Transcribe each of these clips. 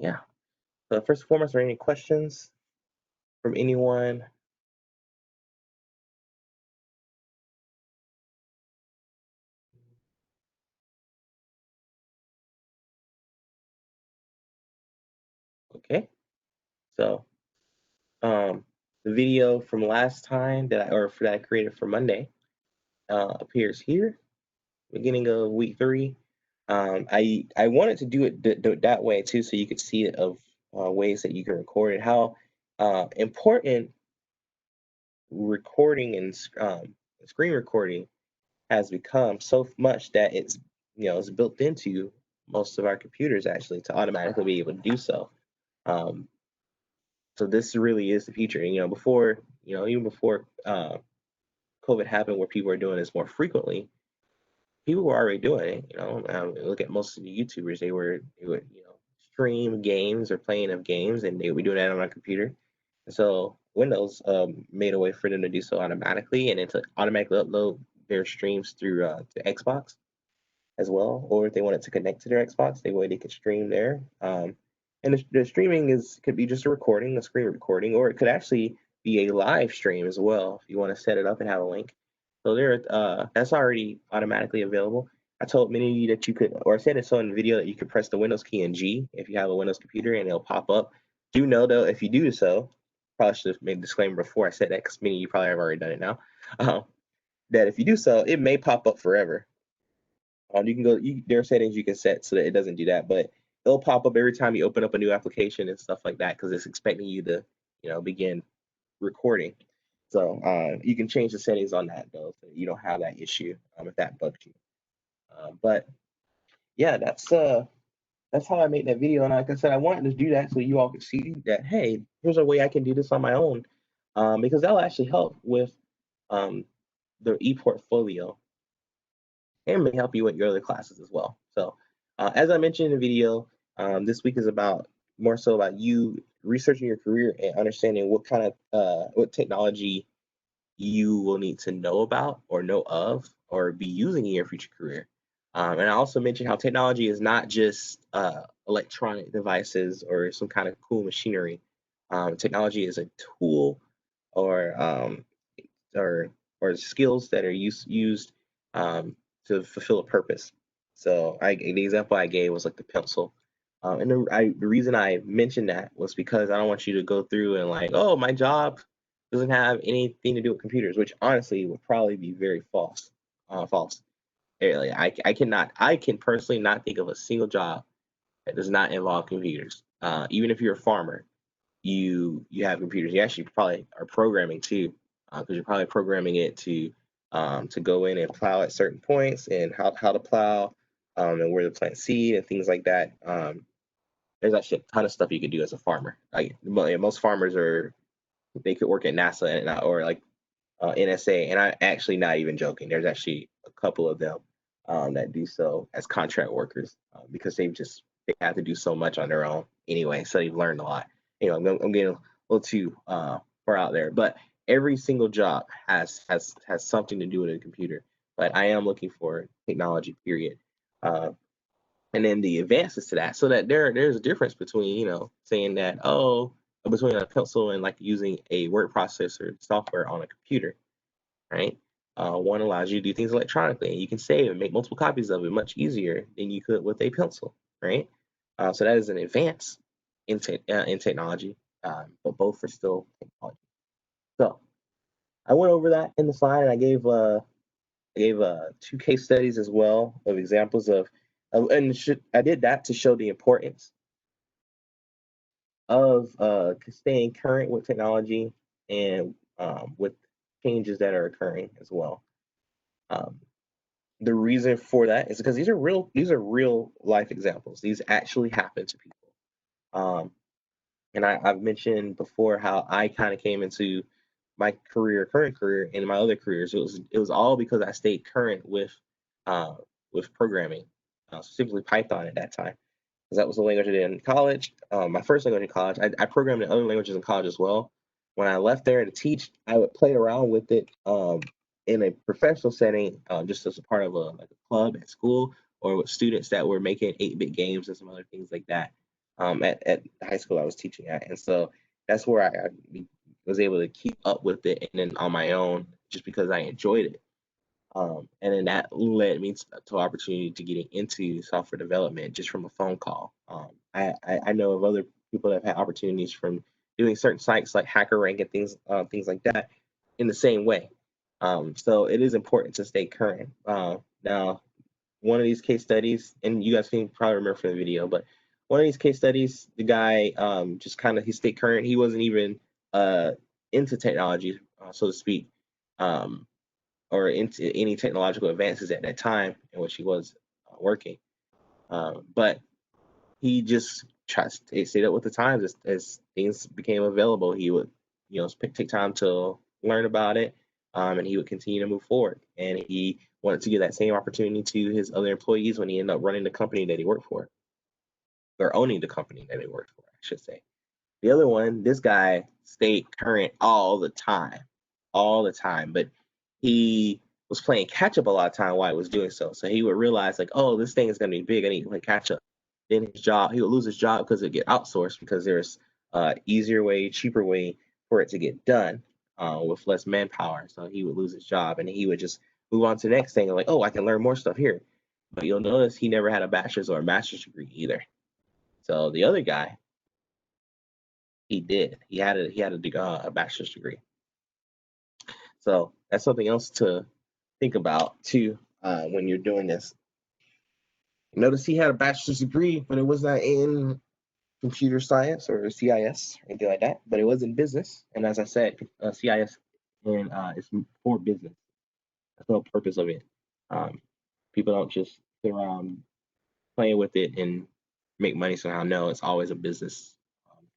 yeah. So first and foremost, are there any questions from anyone? Okay. So the video from last time that I created for Monday appears here, beginning of week 3. I wanted to do it that way too, so you could see it of ways that you can record it. How important recording and screen recording has become so much that it's built into most of our computers actually to automatically be able to do so. Um, so this really is the future. And before even before COVID happened, where people are doing this more frequently, people were already doing it. Look at most of the YouTubers; they would stream games or playing of games, and they would be doing that on a computer. And so Windows made a way for them to do so automatically, and then to automatically upload their streams through to Xbox as well, or if they wanted to connect to their Xbox, they could stream there. And the streaming could be just a recording, a screen recording, or it could actually be a live stream as well if you want to set it up and have a link. So that's already automatically available. I told many of you that you could, or I said it so in the video that you could press the Windows key and G if you have a Windows computer, and it'll pop up. Do know though, if you do so, probably should have made a disclaimer before I said that, because many of you probably have already done it now. That if you do so, it may pop up forever. You can there are settings you can set so that it doesn't do that, but it'll pop up every time you open up a new application and stuff like that, because it's expecting you to, begin recording. So you can change the settings on that though, so you don't have that issue if that bugs you. But yeah, that's how I made that video. And like I said, I wanted to do that so you all could see that, hey, here's a way I can do this on my own, because that'll actually help with um, the e-portfolio, and may help you with your other classes as well. So as I mentioned in the video, this week is more so about you researching your career and understanding what kind of what technology you will need to know about or know of or be using in your future career. And I also mentioned how technology is not just electronic devices or some kind of cool machinery. Technology is a tool or or or skills that are used to fulfill a purpose. So the example I gave was like the pencil. And the reason I mentioned that was because I don't want you to go through and like, oh, my job doesn't have anything to do with computers, which honestly would probably be very false. False. Like, I can personally not think of a single job that does not involve computers. Even if you're a farmer, you have computers. You actually probably are programming too, because you're probably programming it to go in and plow at certain points, and how to plow, and where to plant seed and things like that. There's actually a ton of stuff you can do as a farmer. Like most farmers they could work at NASA or like NSA, and I'm actually not even joking. There's actually a couple of them that do so as contract workers, because they have to do so much on their own anyway. So they've learned a lot. I'm getting a little too far out there, but every single job has something to do with a computer. But I am looking for technology, period. Uh, and then the advances to that, so that there's a difference between saying that, between a pencil and like using a word processor software on a computer, right? One allows you to do things electronically, and you can save and make multiple copies of it much easier than you could with a pencil, right? So that is an advance in technology, but both are still technology. So I went over that in the slide, and I gave 2 case studies as well of examples of, I did that to show the importance of staying current with technology and with changes that are occurring as well. Um, the reason for that is because these are real life examples. These actually happen to people. Um, and I've mentioned before how I kind of came into my current career, and my other careers. It was all because I stayed current uh, with programming, specifically Python at that time, because that was the language I did in college. My first language in college. I programmed in other languages in college as well. When I left there to teach, I would play around with it in a professional setting, just as a part of a club at school, or with students that were making 8-bit games and some other things like that. at the high school I was teaching at. And so that's where I was able to keep up with it, and then on my own, just because I enjoyed it. And then that led me to opportunity to getting into software development just from a phone call. I know of other people that have had opportunities from doing certain sites like HackerRank and things like that in the same way. So it is important to stay current. Now, one of these case studies, and you guys can probably remember from the video, but one of these case studies, the guy just kind of he stayed current. He wasn't even into technology, so to speak. Or into any technological advances at that time in which he was working. But he just stayed up with the times as things became available. He would, take time to learn about it, and he would continue to move forward. And he wanted to give that same opportunity to his other employees when he ended up running the company that he worked for, or owning the company that he worked for, I should say. The other one, this guy stayed current all the time, but he was playing catch up a lot of time while he was doing so. So he would realize like, oh, this thing is going to be big. I need to play catch up. Then he would lose his job because it would get outsourced because there's easier way, cheaper way for it to get done with less manpower. So he would lose his job and he would just move on to the next thing and like, oh, I can learn more stuff here. But you'll notice he never had a bachelor's or a master's degree either. So the other guy, he did. He had a bachelor's degree. So that's something else to think about too when you're doing this. Notice he had a bachelor's degree, but it was not in computer science or CIS or anything like that. But it was in business, and as I said, CIS and it's for business. That's the whole purpose of it. People don't just sit around playing with it and make money somehow. No, it's always a business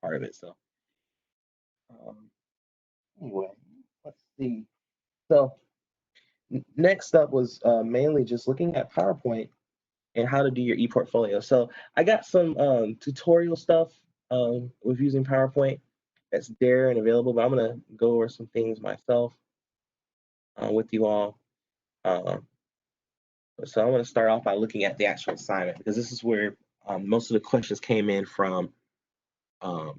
part of it. So anyway, let's see. So next up was mainly just looking at PowerPoint and how to do your e-portfolio. So I got some tutorial stuff with using PowerPoint that's there and available, but I'm gonna go over some things myself with you all. So I'm gonna start off by looking at the actual assignment because this is where most of the questions came in from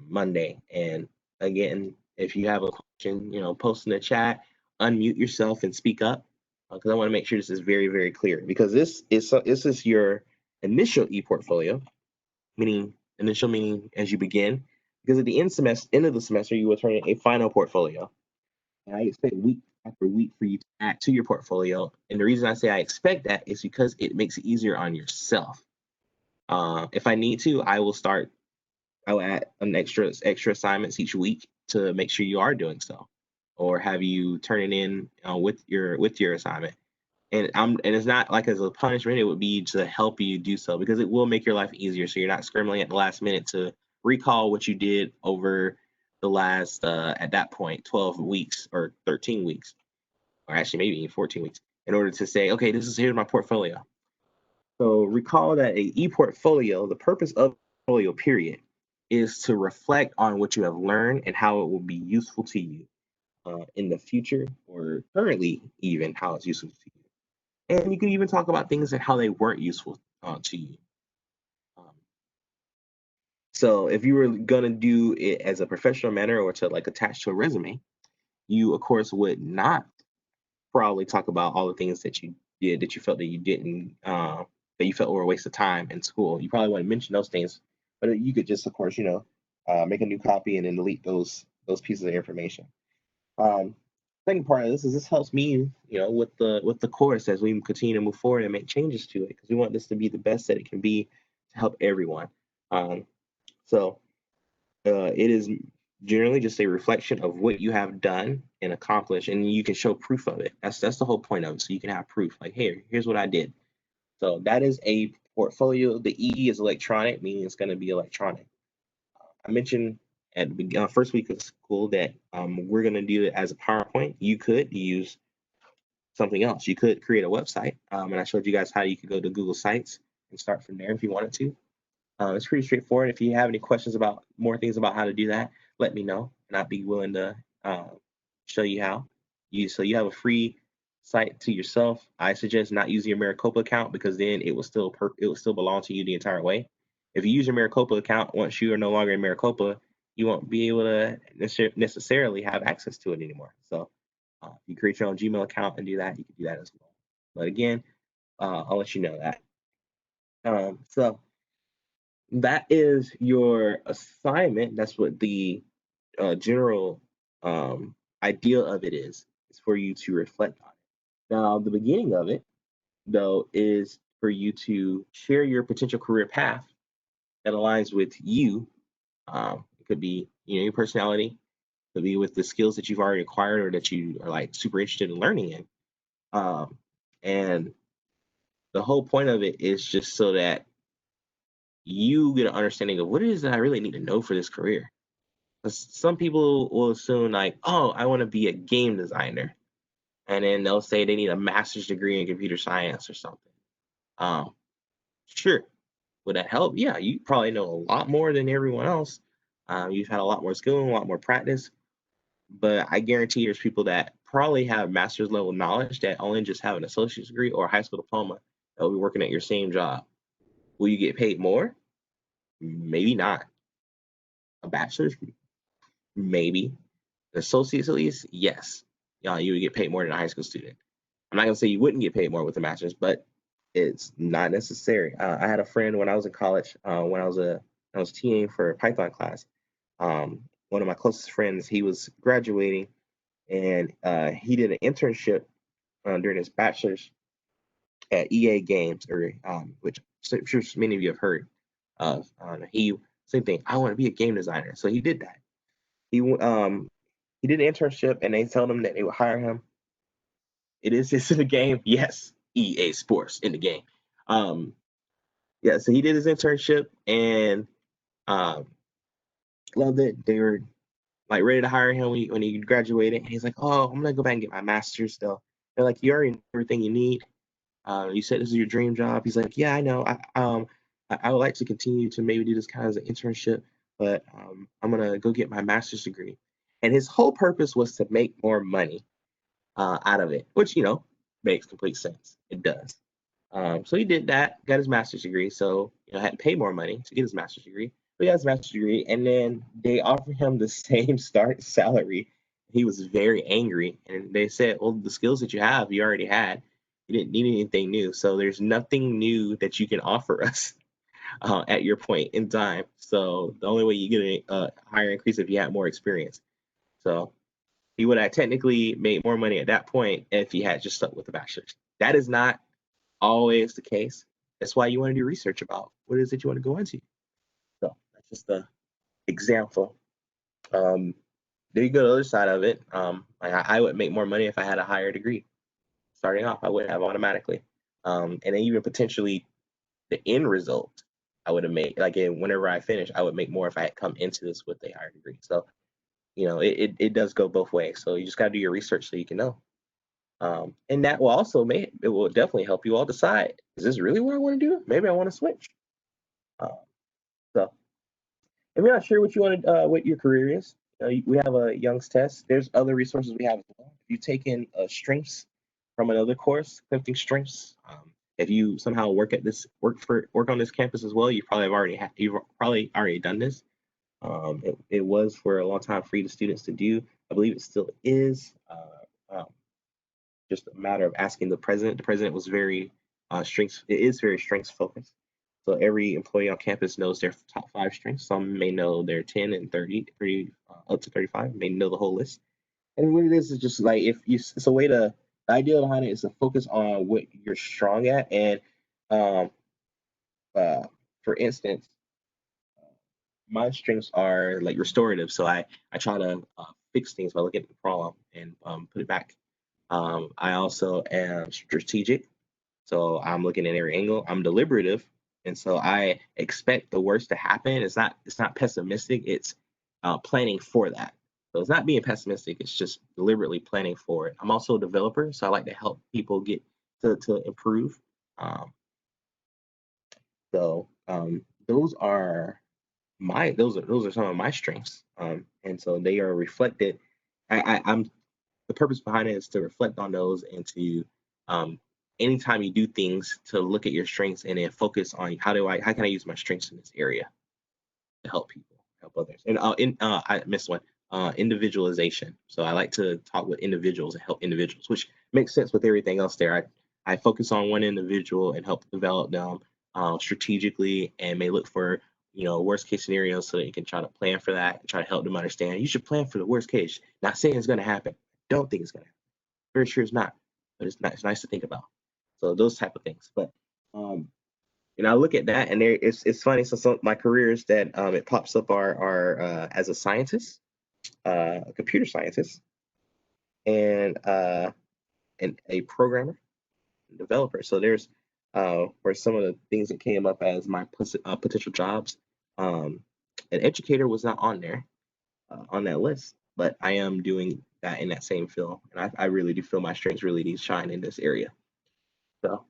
Monday. And again, if you have a question, post in the chat, unmute yourself and speak up because I want to make sure this is very, very clear because this is your initial e-portfolio, meaning as you begin, because at the end of the semester, you will turn in a final portfolio. And I expect week after week for you to add to your portfolio. And the reason I say I expect that is because it makes it easier on yourself. If I need to, I'll add an extra assignments each week to make sure you are doing so, or have you turn it in with your assignment. And it's not like as a punishment; it would be to help you do so because it will make your life easier. So you're not scrambling at the last minute to recall what you did over the last at that point 12 weeks or 13 weeks, or actually maybe even 14 weeks, in order to say, okay, here's my portfolio. So recall that a e-portfolio, the purpose of portfolio period, is to reflect on what you have learned and how it will be useful to you in the future or currently even how it's useful to you. And you can even talk about things and how they weren't useful to you. So if you were gonna do it as a professional manner or to like attach to a resume, you of course would not probably talk about all the things that you did that you felt that you didn't that you felt were a waste of time in school. You probably wouldn't mention those things, but you could just of course make a new copy and then delete those pieces of information. Second part of this is this helps me, with the course as we continue to move forward and make changes to it because we want this to be the best that it can be to help everyone. So it is generally just a reflection of what you have done and accomplished, and you can show proof of it. That's the whole point of it. So you can have proof, like, hey, here's what I did. So that is a portfolio. The E is electronic, meaning it's going to be electronic. I mentioned at the first week of school that we're going to do it as a PowerPoint. You could use something else. You could create a website, and I showed you guys how you could go to Google Sites and start from there if you wanted to. It's pretty straightforward. If you have any questions about more things about how to do that, let me know, and I'd be willing to show you how. So you have a free site to yourself. I suggest not using your Maricopa account because then it will still belong to you the entire way. If you use your Maricopa account, once you are no longer in Maricopa, you won't be able to necessarily have access to it anymore. So if you create your own Gmail account and do that, you can do that as well. But again, I'll let you know that. So that is your assignment. That's what the general idea of it is for you to reflect on it. Now, the beginning of it, though, is for you to share your potential career path that aligns with you. It could be, your personality, it could be with the skills that you've already acquired or that you are like super interested in learning in. And the whole point of it is just so that you get an understanding of what it is that I really need to know for this career. Some people will assume like, oh, I want to be a game designer, and then they'll say they need a master's degree in computer science or something. Sure, would that help? Yeah, you probably know a lot more than everyone else. You've had a lot more skill and a lot more practice, but I guarantee there's people that probably have master's level knowledge that only just have an associate's degree or a high school diploma that will be working at your same job. Will you get paid more? Maybe not. A bachelor's degree? Maybe. Associates at least? Yes. You would get paid more than a high school student. I'm not gonna say you wouldn't get paid more with a master's, but it's not necessary. I had a friend when I was in college, when I was TAing for a Python class. One of my closest friends, he was graduating, and he did an internship during his bachelor's at EA Games, or which I'm sure many of you have heard of. He Same thing. I want to be a game designer, so he did that. He did an internship, and they told him that they would hire him. It is just in the game, yes. EA Sports in the game. Yeah, so he did his internship and loved it. They were like ready to hire him when he graduated. And he's like, "Oh, I'm gonna go back and get my master's though." They're like, "You already know everything you need. You said this is your dream job." He's like, "Yeah, I know. I would like to continue to maybe do this kind of as an internship, but I'm gonna go get my master's degree." And his whole purpose was to make more money out of it, which makes complete sense. It does. So he did that, got his master's degree. So had to pay more money to get his master's degree. But he got his master's degree, and then they offered him the same start salary. He was very angry, and they said, "Well, the skills that you have, you already had. You didn't need anything new. So there's nothing new that you can offer us at your point in time. So the only way you get a higher increase if you had more experience." So he would have technically made more money at that point if he had just stuck with the bachelor's. That is not always the case. That's why you want to do research about what is it you want to go into. So that's just the example. Then you go to the other side of it. I would make more money if I had a higher degree. Starting off, I would have automatically. And then even potentially the end result, I would have made, like whenever I finish, I would make more if I had come into this with a higher degree. So, it does go both ways. So you just got to do your research so you can know. And that will also it will definitely help you all decide, is this really what I want to do? Maybe I want to switch. So if you're not sure what you want to, what your career is, we have a Young's test. There's other resources we have as well. If you've taken strengths from another course, Clinton Strengths, if you somehow work on this campus as well, you've probably already done this. It was for a long time free to students to do. I believe it still is. Just a matter of asking the president. The president was very strengths. It is very strengths focused. So every employee on campus knows their top 5 strengths. Some may know their 10 and 30, up to 35, may know the whole list. And what it is just like, it's a way to, the idea behind it is to focus on what you're strong at. And for instance, my strengths are like restorative. So I try to fix things by looking at the problem and put it back. I also am strategic. So I'm looking at every angle. I'm deliberative, and so I expect the worst to happen. It's not pessimistic. It's planning for that. So it's not being pessimistic. It's just deliberately planning for it. I'm also a developer, so I like to help people get to improve. So those are some of my strengths, and so they are reflected. I'm The purpose behind it is to reflect on those and to anytime you do things, to look at your strengths and then focus on how can I use my strengths in this area to help people, help others. And I missed one. Individualization. So I like to talk with individuals and help individuals, which makes sense with everything else there. I focus on one individual and help develop them strategically, and may look for worst case scenarios so that you can try to plan for that and try to help them understand. You should plan for the worst case. Not saying it's going to happen. Don't think it's going to happen. Very sure it's not, but it's nice to think about. So those type of things. But I look at that, and it's funny. So some my careers that it pops up are as a scientist, a computer scientist, and a programmer, developer. So there's where some of the things that came up as my potential jobs. An educator was not on there on that list, but I am doing that in that same field, and I really do feel my strengths really do shine in this area. So.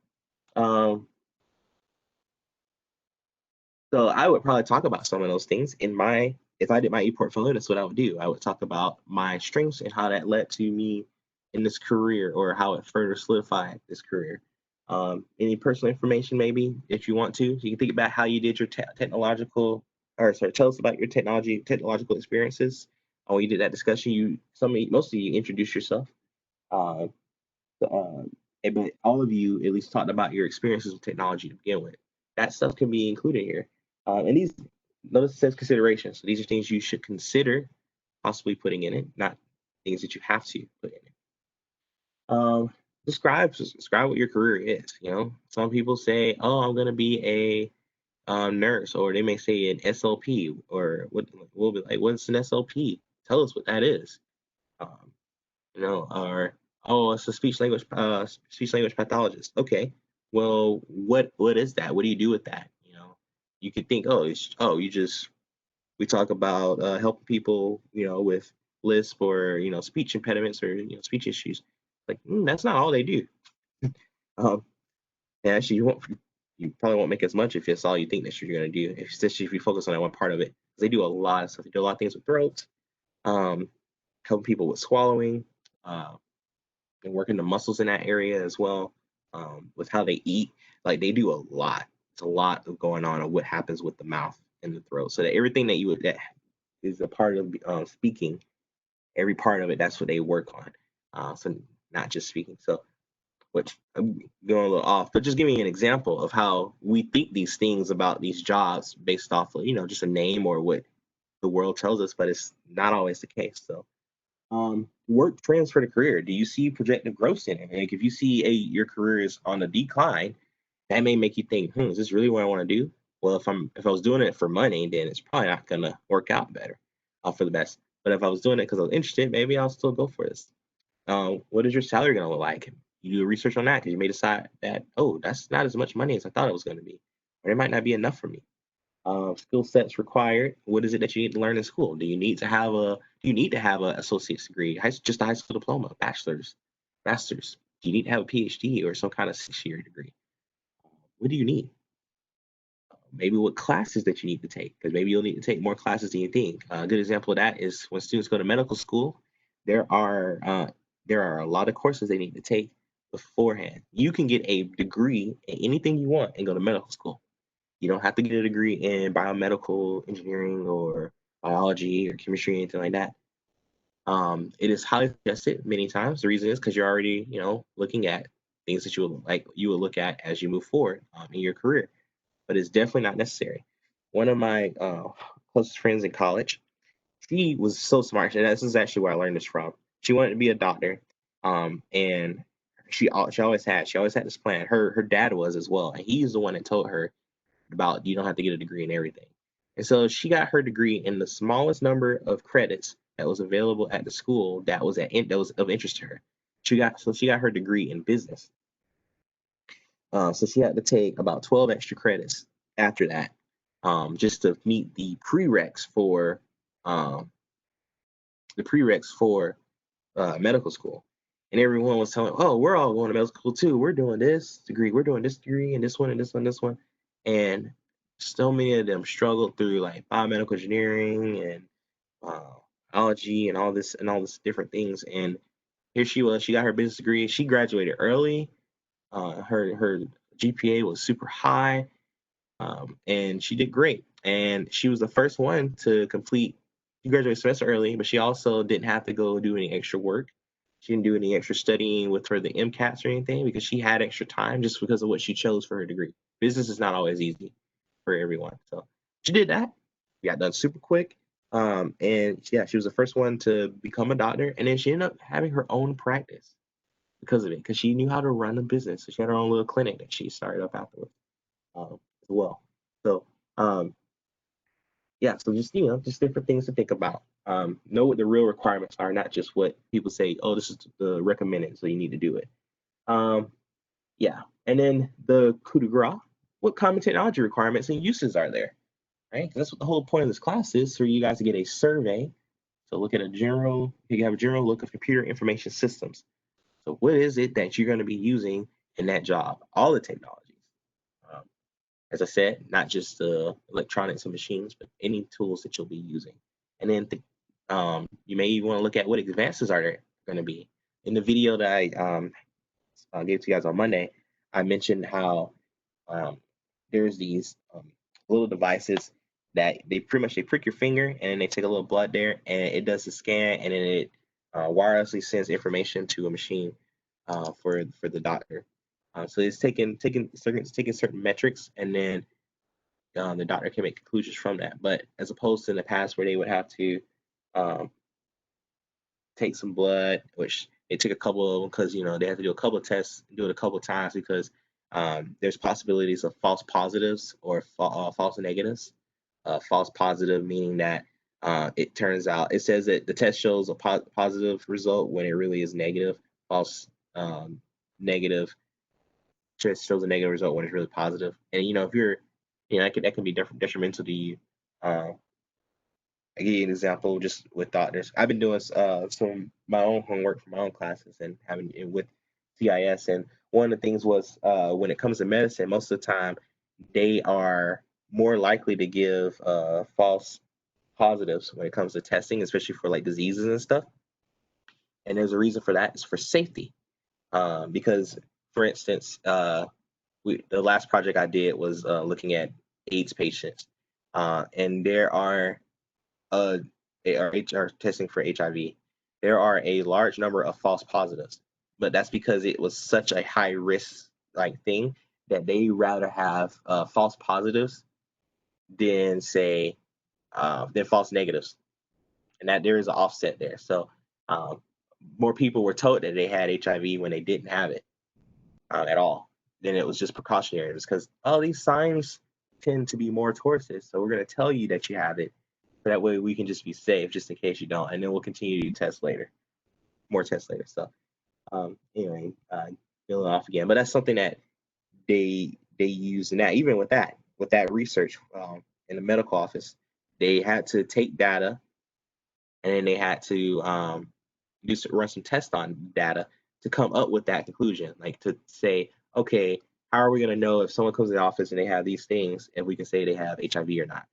Um, So I would probably talk about some of those things if I did my e-portfolio, that's what I would do. I would talk about my strengths and how that led to me in this career, or how it further solidified this career. Any personal information, maybe, if you want to. So you can think about how you did your technological, or sorry, tell us about your technological experiences. When you did that discussion, most of you introduced yourself. Uh, but all of you at least talked about your experiences with technology to begin with. That stuff can be included here. And notice it says considerations. So these are things you should consider possibly putting in it, not things that you have to put in it. Describe what your career is. Some people say, "Oh, I'm going to be a nurse," or they may say an SLP, or we'll be like, "What's an SLP? Tell us what that is." Um, or, "Oh, it's a speech language pathologist." Okay, well, what is that? What do you do with that? You could think, "Oh, we talk about helping people, with lisp, or speech impediments, or speech issues." Like, that's not all they do. Um, and actually, you probably won't make as much if it's all you think that you're going to do, especially if you focus on that one part of it. 'Cause they do a lot of stuff. They do a lot of things with throats, um, helping people with swallowing, uh, and working the muscles in that area as well, with how they eat. Like, they do a lot. It's a lot of going on what happens with the mouth and the throat. So that everything that is a part of speaking, every part of it, that's what they work on. So not just speaking. So, which I'm going a little off, but just giving you an example of how we think these things about these jobs based off of just a name or what the world tells us, but it's not always the case. So work trends for the career. Do you see projected growth in it? Like, if you see your career is on a decline, that may make you think, is this really what I want to do? Well, if I was doing it for money, then it's probably not gonna work out better, for the best. But if I was doing it because I was interested, maybe I'll still go for this. What is your salary gonna look like? You do research on that, because you may decide that, oh, that's not as much money as I thought it was gonna be, or it might not be enough for me. Skill sets required. What is it that you need to learn in school? Do you need to have an associate's degree, just a high school diploma, bachelor's, master's? Do you need to have a PhD or some kind of 6-year degree? What do you need? Maybe what classes that you need to take, because maybe you'll need to take more classes than you think. A good example of that is when students go to medical school. There are a lot of courses they need to take beforehand. You can get a degree in anything you want and go to medical school. You don't have to get a degree in biomedical engineering or biology or chemistry or anything like that. It is highly suggested many times. The reason is because you're already, looking at things that you will look at as you move forward in your career. But it's definitely not necessary. One of my closest friends in college, she was so smart, and this is actually where I learned this from. She wanted to be a doctor, and she always had this plan. Her dad was as well, and he's the one that told her about, you don't have to get a degree in everything. And so she got her degree in the smallest number of credits that was available at the school that was of interest to her. She got her degree in business. So she had to take about 12 extra credits after that, just to meet the prereqs for medical school. And everyone was telling, "Oh, we're all going to medical school too. We're doing this degree, and this one, and this one, this one." And so many of them struggled through like biomedical engineering and biology and all this different things. And here she was. She got her business degree. She graduated early, Her GPA was super high, and she did great. And she was the first one to complete. She graduated a semester early, but she also didn't have to go do any extra work. She didn't do any extra studying for the MCATs or anything because she had extra time just because of what she chose for her degree. Business is not always easy for everyone, so she did that. She got done super quick. And yeah, she was the first one to become a doctor, and then she ended up having her own practice because of it, because she knew how to run a business. So she had her own little clinic that she started up afterwards, as well. So yeah, so just just different things to think about. Know what the real requirements are, not just what people say. Oh, this is the recommended, so you need to do it. Yeah, and then the coup de grace. What common technology requirements and uses are there? Right, 'cause that's what the whole point of this class is, for you guys to get a survey. So look at you have a general look of computer information systems. So what is it that you're going to be using in that job? All the technologies. Um, as I said, not just electronics and machines, but any tools that you'll be using. And then you may even want to look at what advances are there going to be. In the video that I gave to you guys on Monday, I mentioned how there's these little devices that they prick your finger, and then they take a little blood there, and it does the scan, and then it wirelessly sends information to a machine for the doctor. So it's taking certain metrics, and then the doctor can make conclusions from that. But as opposed to in the past where they would have to um, take some blood, which it took a couple of them because they have to do a couple of tests, do it a couple of times because there's possibilities of false positives or false negatives. False positive meaning that it says that the test shows a positive result when it really is negative. False negative just shows a negative result when it's really positive. And if you're, that can be detrimental to you. I give you an example just with doctors. I've been doing some my own homework for my own classes and having it with CIS. And one of the things was when it comes to medicine, most of the time they are more likely to give false positives when it comes to testing, especially for like diseases and stuff. And there's a reason for that. It's for safety. Because, for instance, the last project I did was looking at AIDS patients, and there are HR testing for HIV. There are a large number of false positives, but that's because it was such a high risk thing that they rather have false positives than say than false negatives, and that there is an offset there. So more people were told that they had HIV when they didn't have it at all. Then it was just precautionary. It was because these signs tend to be more towards this, so we're going to tell you that you have it. So that way we can just be safe, just in case you don't, and then we'll continue to test later, more tests later. So anyway, building off again, but that's something that they use in that. Even with that research in the medical office, they had to take data, and then they had to run some tests on data to come up with that conclusion, like to say, okay, how are we going to know if someone comes to the office and they have these things, if we can say they have HIV or not?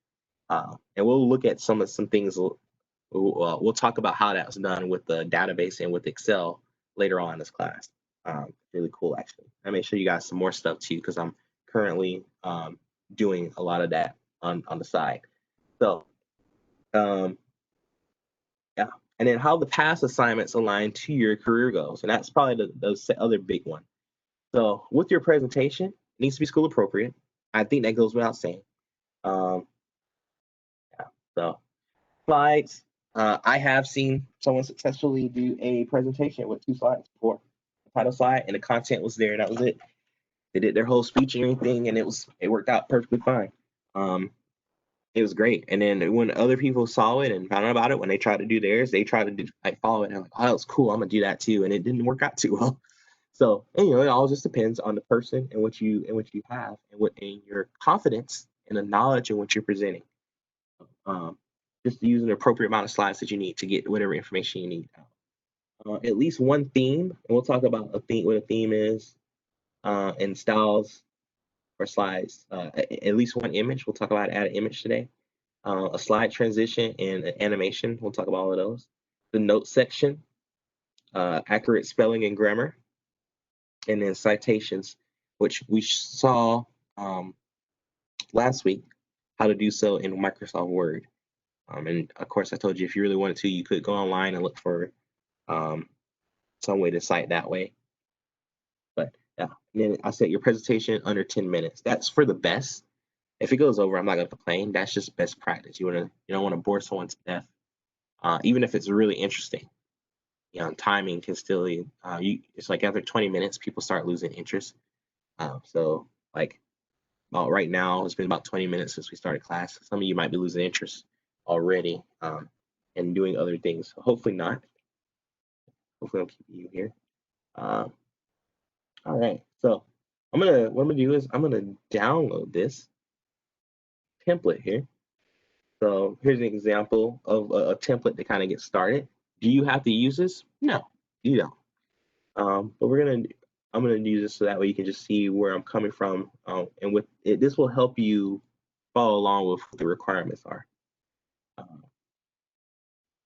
And we'll look at some things. We'll talk about how that was done with the database and with Excel later on in this class. Really cool, actually. I may show you guys some more stuff too, because I'm currently doing a lot of that on the side. So yeah, and then how the past assignments align to your career goals, and that's probably the other big one. So with your presentation, it needs to be school appropriate. I think that goes without saying. Um, yeah, so slides. I have seen someone successfully do a presentation with 2 slides before. The title slide and the content was there, and that was it. They did their whole speech and everything, and it worked out perfectly fine. It was great. And then when other people saw it and found out about it, when they tried to do theirs, they tried to follow it, and I'm like, oh, that was cool. I'm gonna do that too, and it didn't work out too well. So, and, it all just depends on the person and what you have, and your confidence and the knowledge in what you're presenting. Just using the appropriate amount of slides that you need to get whatever information you need out. At least one theme, and we'll talk about what a theme is, and styles for slides. At least one image. We'll talk about add an image today. A slide transition and an animation. We'll talk about all of those. The notes section, accurate spelling and grammar, and then citations, which we saw last week how to do so in Microsoft Word. And of course, I told you if you really wanted to, you could go online and look for some way to cite that way. But yeah, and then I said your presentation under 10 minutes. That's for the best. If it goes over, I'm not gonna complain. That's just best practice. You don't want to bore someone to death, even if it's really interesting. Timing can still it's like after 20 minutes, people start losing interest. So like about right now, it's been about 20 minutes since we started class. Some of you might be losing interest already and doing other things. Hopefully not. Hopefully I'll keep you here. All right. So what I'm gonna do is I'm gonna download this template here. So here's an example of a template to kind of get started. Do you have to use this? No, you don't. But I'm gonna use this so that way you can just see where I'm coming from, and with it, this will help you follow along with what the requirements are. So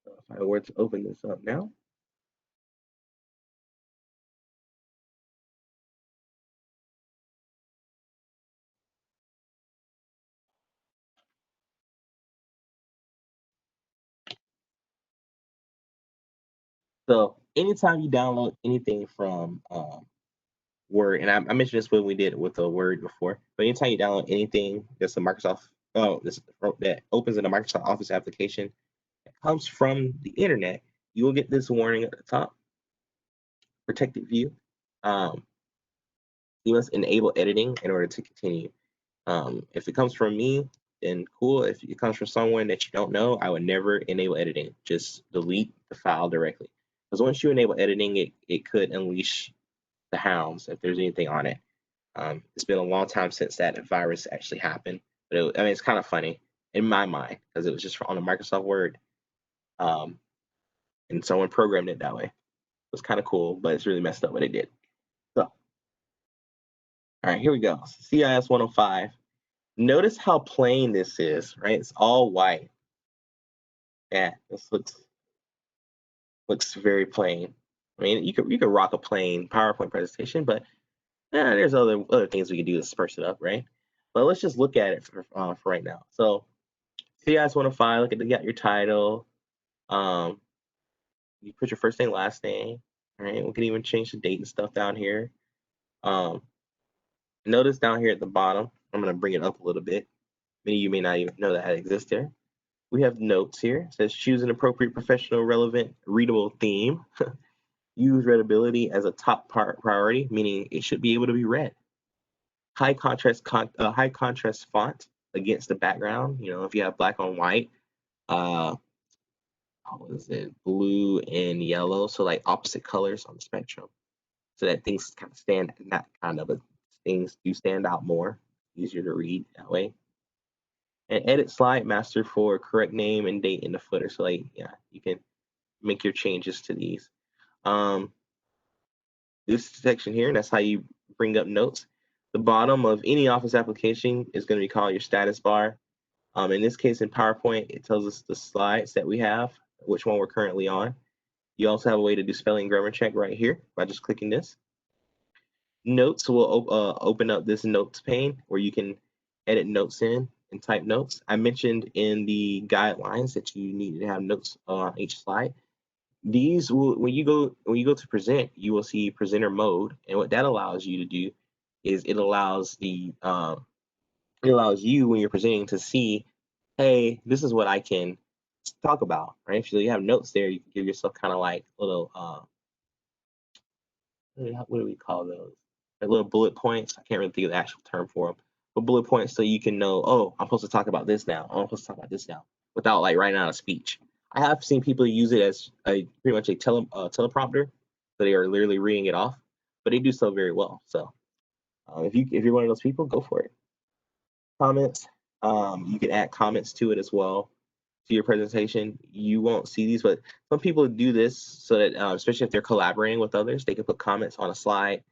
if I were to open this up now, so anytime you download anything from Word, and I mentioned this when we did it with the Word before, but anytime you download anything that's a Microsoft, that opens in a Microsoft Office application that comes from the internet, you will get this warning at the top, protected view. You must enable editing in order to continue. If it comes from me, then cool. If it comes from someone that you don't know, I would never enable editing. Just delete the file directly. Because once you enable editing, it could unleash the hounds if there's anything on it. It's been a long time since that virus actually happened, but it's kind of funny in my mind because it was just on a Microsoft Word, and someone programmed it that way. It was kind of cool, but it's really messed up what it did. So, all right, here we go. CIS105. Notice how plain this is, right? It's all white. Yeah, this looks very plain. I mean, you could rock a plain PowerPoint presentation, but yeah, there's other things we could do to spruce it up, right? But let's just look at it for right now. So CIS105, look at you got your title. You put your first name, last name, right? We can even change the date and stuff down here. Notice down here at the bottom, I'm gonna bring it up a little bit. Many of you may not even know that exists there. We have notes here. It says choose an appropriate, professional, relevant, readable theme. Use readability as a top priority, meaning it should be able to be read. High contrast font against the background. If you have black on white, what is it, blue and yellow, so like opposite colors on the spectrum, so that things kind of stand, not kind of, but things do stand out more, easier to read that way. And edit slide master for correct name and date in the footer. So like, yeah, you can make your changes to these. This section here, that's how you bring up notes. The bottom of any Office application is going to be called your status bar. In this case, in PowerPoint, it tells us the slides that we have, which one we're currently on. You also have a way to do spelling grammar check right here by just clicking this. Notes will open up this notes pane where you can edit notes in and type notes. I mentioned in the guidelines that you need to have notes on each slide. These will, when you go to present, you will see presenter mode, and what that allows you to do is it allows you when you're presenting to see, hey, this is what I can talk about, right? If you have notes there, you can give yourself kind of like little what do we call those? Like little bullet points. I can't really think of the actual term for them, but bullet points so you can know, oh, I'm supposed to talk about this now. Oh, I'm supposed to talk about this now, without like writing out a speech. I have seen people use it as pretty much a teleprompter, so they are literally reading it off, but they do so very well. So if you're one of those people, go for it. Comments. You can add comments to it as well, to your presentation. You won't see these, but some people do this so that, especially if they're collaborating with others, they can put comments on a slide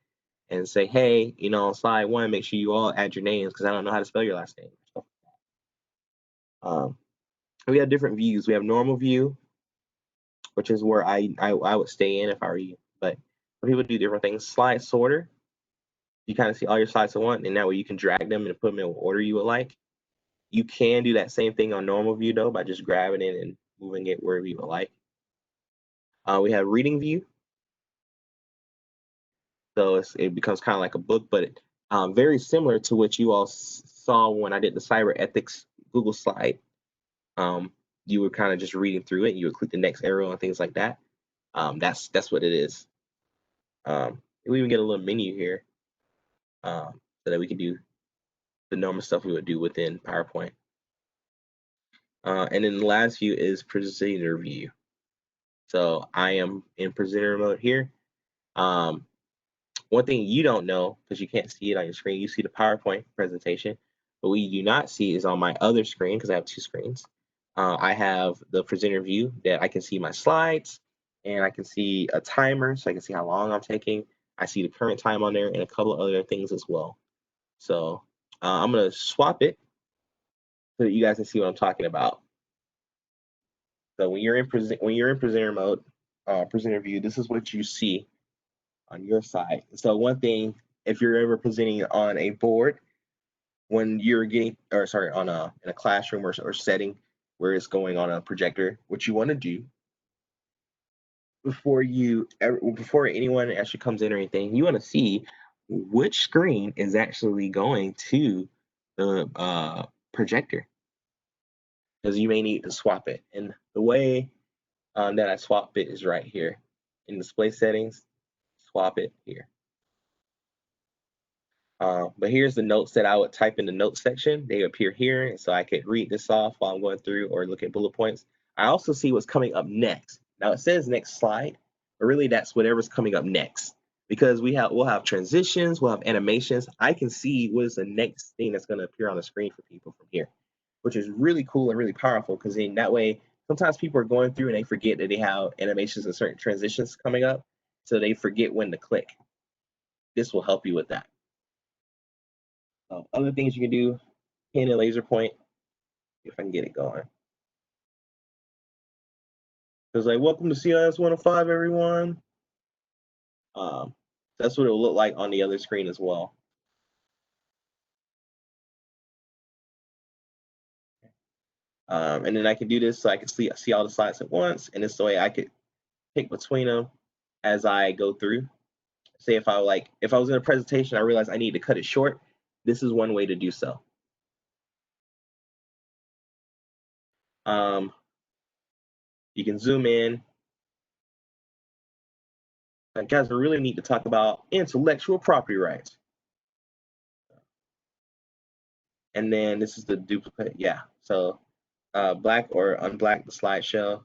and say, hey, on slide 1, make sure you all add your names because I don't know how to spell your last name. We have different views. We have normal view, which is where I would stay in if I were you, but people do different things. Slide sorter. You kind of see all your slides at once, and that way you can drag them and put them in order you would like. You can do that same thing on normal view though by just grabbing it and moving it wherever you would like. We have reading view. So it becomes kind of like a book, but very similar to what you all saw when I did the cyber ethics Google slide. You were kind of just reading through it. You would click the next arrow and things like that. That's what it is. We even get a little menu here so that we can do the normal stuff we would do within PowerPoint. And then the last view is presenter view. So I am in presenter mode here. One thing you don't know, because you can't see it on your screen, you see the PowerPoint presentation, but what you do not see is on my other screen, because I have two screens. I have the presenter view that I can see my slides, and I can see a timer, so I can see how long I'm taking. I see the current time on there and a couple of other things as well. So I'm going to swap it so that you guys can see what I'm talking about. So when you're in presenter mode, presenter view, this is what you see on your side. So one thing, if you're ever presenting on a board, when you're getting, or sorry, in a classroom or setting where it's going on a projector, what you want to do before anyone actually comes in or anything, you want to see which screen is actually going to the projector, because you may need to swap it. And the way that I swap it is right here in display settings. Swap it here. But here's the notes that I would type in the notes section. They appear here, and so I could read this off while I'm going through or look at bullet points. I also see what's coming up next. Now it says next slide, but really that's whatever's coming up next, because we'll have transitions, we'll have animations. I can see what is the next thing that's going to appear on the screen for people from here, which is really cool and really powerful, because in that way, sometimes people are going through and they forget that they have animations and certain transitions coming up, so they forget when to click. This will help you with that. Other things you can do, pin and laser point, if I can get it going. It's like, welcome to CIS105, everyone. That's what it will look like on the other screen as well. And then I can do this so I can see all the slides at once, and this way I could pick between them as I go through. Say if I was in a presentation, I realized I need to cut it short, this is one way to do so. You can zoom in. Guys, we really need to talk about intellectual property rights. And then this is the duplicate, yeah. So black or unblack the slideshow.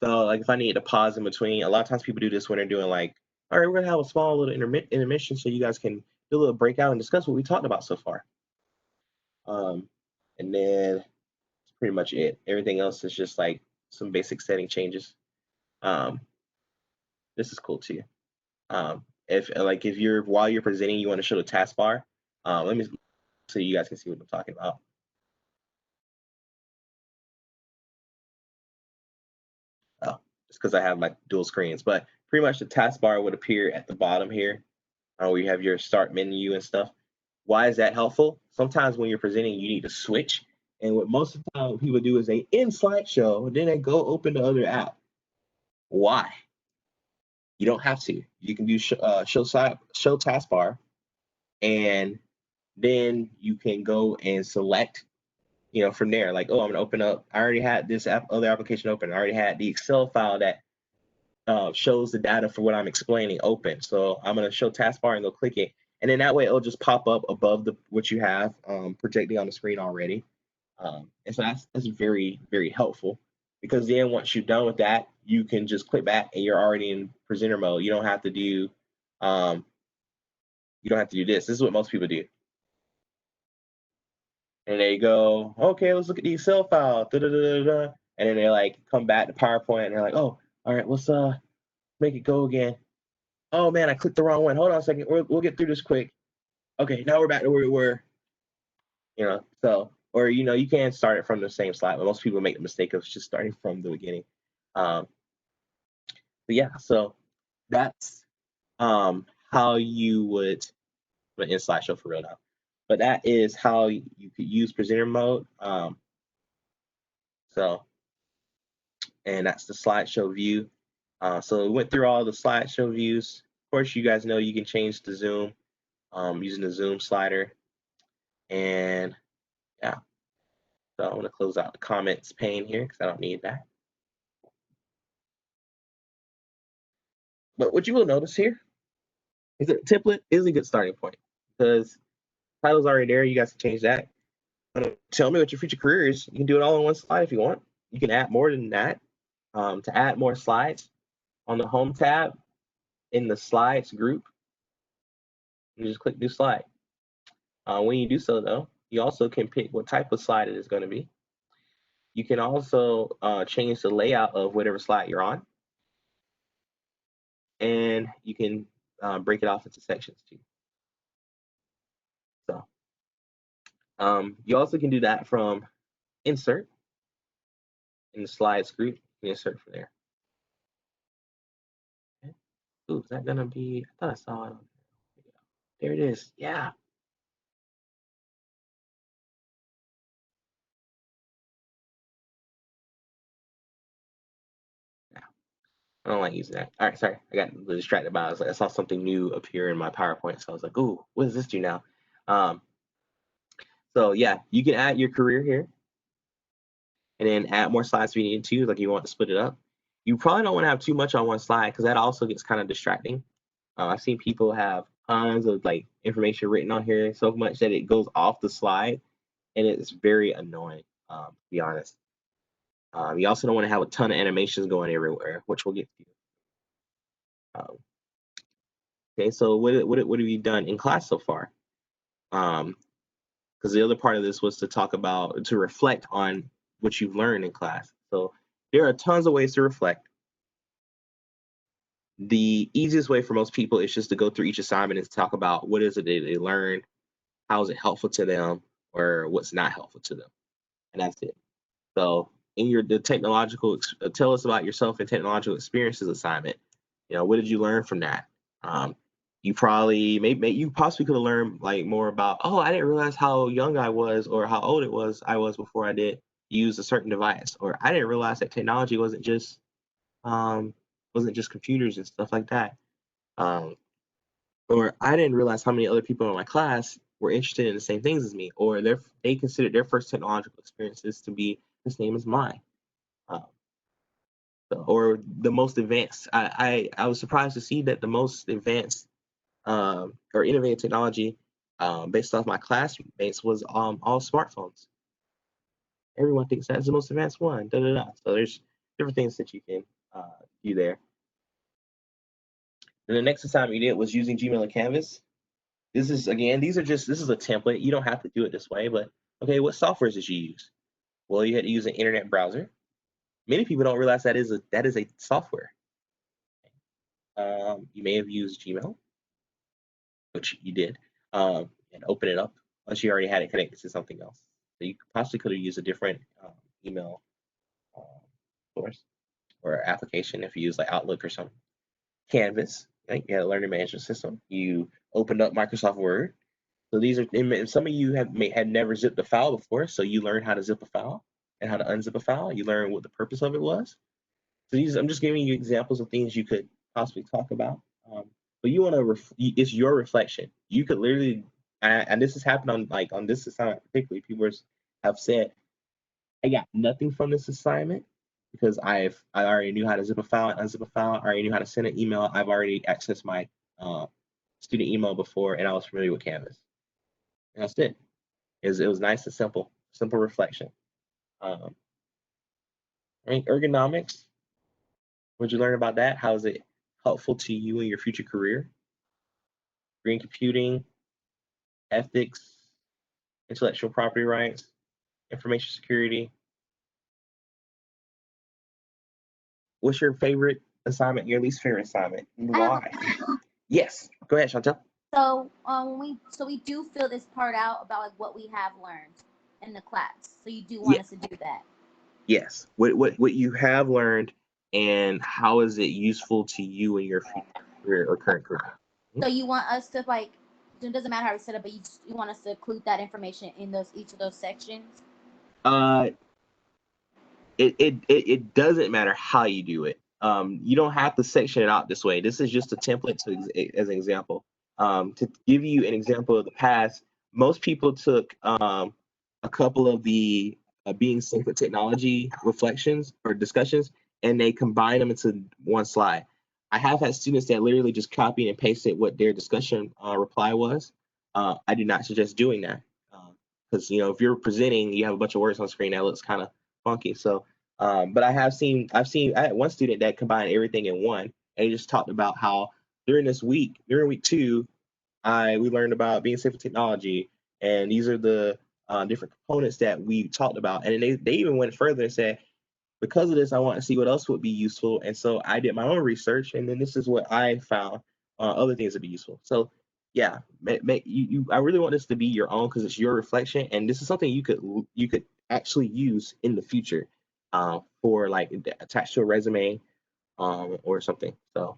So like if I need to pause in between, a lot of times people do this when they're doing like, all right, we're gonna have a small little intermission so you guys can do a little breakout and discuss what we talked about so far. And then that's pretty much it. Everything else is just like some basic setting changes. This is cool too. If you're while you're presenting, you want to show the taskbar. Let me so you guys can see what I'm talking about. Oh, it's because I have my dual screens, but pretty much the taskbar would appear at the bottom here, where you have your start menu and stuff. Why is that helpful? Sometimes when you're presenting, you need to switch. And what most of the time people do is they in slideshow, then they go open the other app. Why? You don't have to. You can do show taskbar, and then you can go and select, from there. Like, oh, I'm gonna open up. I already had this other application open. I already had the Excel file that shows the data for what I'm explaining open. So I'm gonna show taskbar and go click it, and then that way it'll just pop up above what you have projecting on the screen already. And so that's very, very helpful, because then once you're done with that, you can just click back and you're already in presenter mode. You don't have to do this. This is what most people do. And they go, okay, let's look at the Excel file, da, da, da, da, da. And then they like come back to PowerPoint and they're like, oh, all right, let's make it go again. Oh man, I clicked the wrong one. Hold on a second. We'll get through this quick. Okay, now we're back to where we were. So, or you can start it from the same slide, but most people make the mistake of just starting from the beginning. But yeah, so that's how you would, in Slideshow for real now, but that is how you could use presenter mode. And that's the slideshow view. So we went through all the slideshow views. Of course, you guys know you can change the zoom using the zoom slider. And yeah, so I'm gonna close out the comments pane here because I don't need that. But what you will notice here is that template is a good starting point because title's already there. You guys can change that. Tell me what your future career is. You can do it all in one slide if you want. You can add more than that. To add more slides, on the home tab in the slides group, you just click new slide. When you do so though, you also can pick what type of slide it is going to be. You can also change the layout of whatever slide you're on. And you can break it off into sections too. So you also can do that from insert in the slides group. You can insert from there. Okay. Ooh, is that gonna be? I thought I saw it. There it is. Yeah. I don't like using that. All right, sorry. I got distracted by it. I saw something new appear in my PowerPoint. So I was like, ooh, what does this do now? So yeah, you can add your career here and then add more slides if you need to, like you want to split it up. You probably don't want to have too much on one slide because that also gets kind of distracting. I've seen people have tons of like information written on here so much that it goes off the slide and it's very annoying, to be honest. You also don't want to have a ton of animations going everywhere, which we'll get to. Okay, so what have you done in class so far? Because the other part of this was to reflect on what you've learned in class. So there are tons of ways to reflect. The easiest way for most people is just to go through each assignment and talk about what is it they learned, how is it helpful to them, or what's not helpful to them, and that's it. So in the technological, tell us about yourself and technological experiences assignment. What did you learn from that? You probably you possibly could have learned like more about, oh, I didn't realize how young I was or how old I was before I did use a certain device, or I didn't realize that technology wasn't just computers and stuff like that. Or I didn't realize how many other people in my class were interested in the same things as me, or they considered their first technological experiences to be the same as mine. Or the most advanced. I was surprised to see that the most advanced or innovative technology based off my classmates was all smartphones. Everyone thinks that's the most advanced one. Da, da, da. So there's different things that you can do there. And the next assignment you did was using Gmail and Canvas. This is, again, this is a template. You don't have to do it this way, but okay, what softwares did you use? Well, you had to use an internet browser. Many people don't realize that is a software. You may have used Gmail, which you did, and open it up unless you already had it connected to something else. So you possibly could have used a different email source or application if you use like Outlook or something. Canvas, right? You had a learning management system. You opened up Microsoft Word. So these are, some of you had never zipped a file before, so you learned how to zip a file and how to unzip a file. You learned what the purpose of it was. So I'm just giving you examples of things you could possibly talk about. But you want to, it's your reflection. You could literally, and this has happened on this assignment particularly, people have said, I got nothing from this assignment because I already knew how to zip a file and unzip a file. I already knew how to send an email. I've already accessed my student email before, and I was familiar with Canvas. And that's it. It was nice and simple reflection. Right, ergonomics. What'd you learn about that? How is it helpful to you in your future career? Green computing, ethics, intellectual property rights, information security. What's your favorite assignment? Your least favorite assignment? Why? Yes. Go ahead, Chantel. So we do fill this part out about like what we have learned in the class. So you do want us to do that. Yes. What you have learned and how is it useful to you in your future career or current career. So you want us to like, it doesn't matter how we set it, but you want us to include that information in each of those sections? It doesn't matter how you do it. You don't have to section it out this way. This is just a template as an example. To give you an example of the past, most people took a couple of the being safe with technology reflections or discussions, and they combine them into one slide. I have had students that literally just copied and pasted what their discussion reply was. I do not suggest doing that because if you're presenting, you have a bunch of words on screen that looks kind of funky. So, but I had one student that combined everything in one, and he just talked about how during week 2, we learned about being safe with technology, and these are the different components that we talked about. And then they even went further and said, because of this, I want to see what else would be useful. And so I did my own research, and then this is what I found other things would be useful. So yeah, I really want this to be your own because it's your reflection, and this is something you could actually use in the future for like attached to a resume or something. So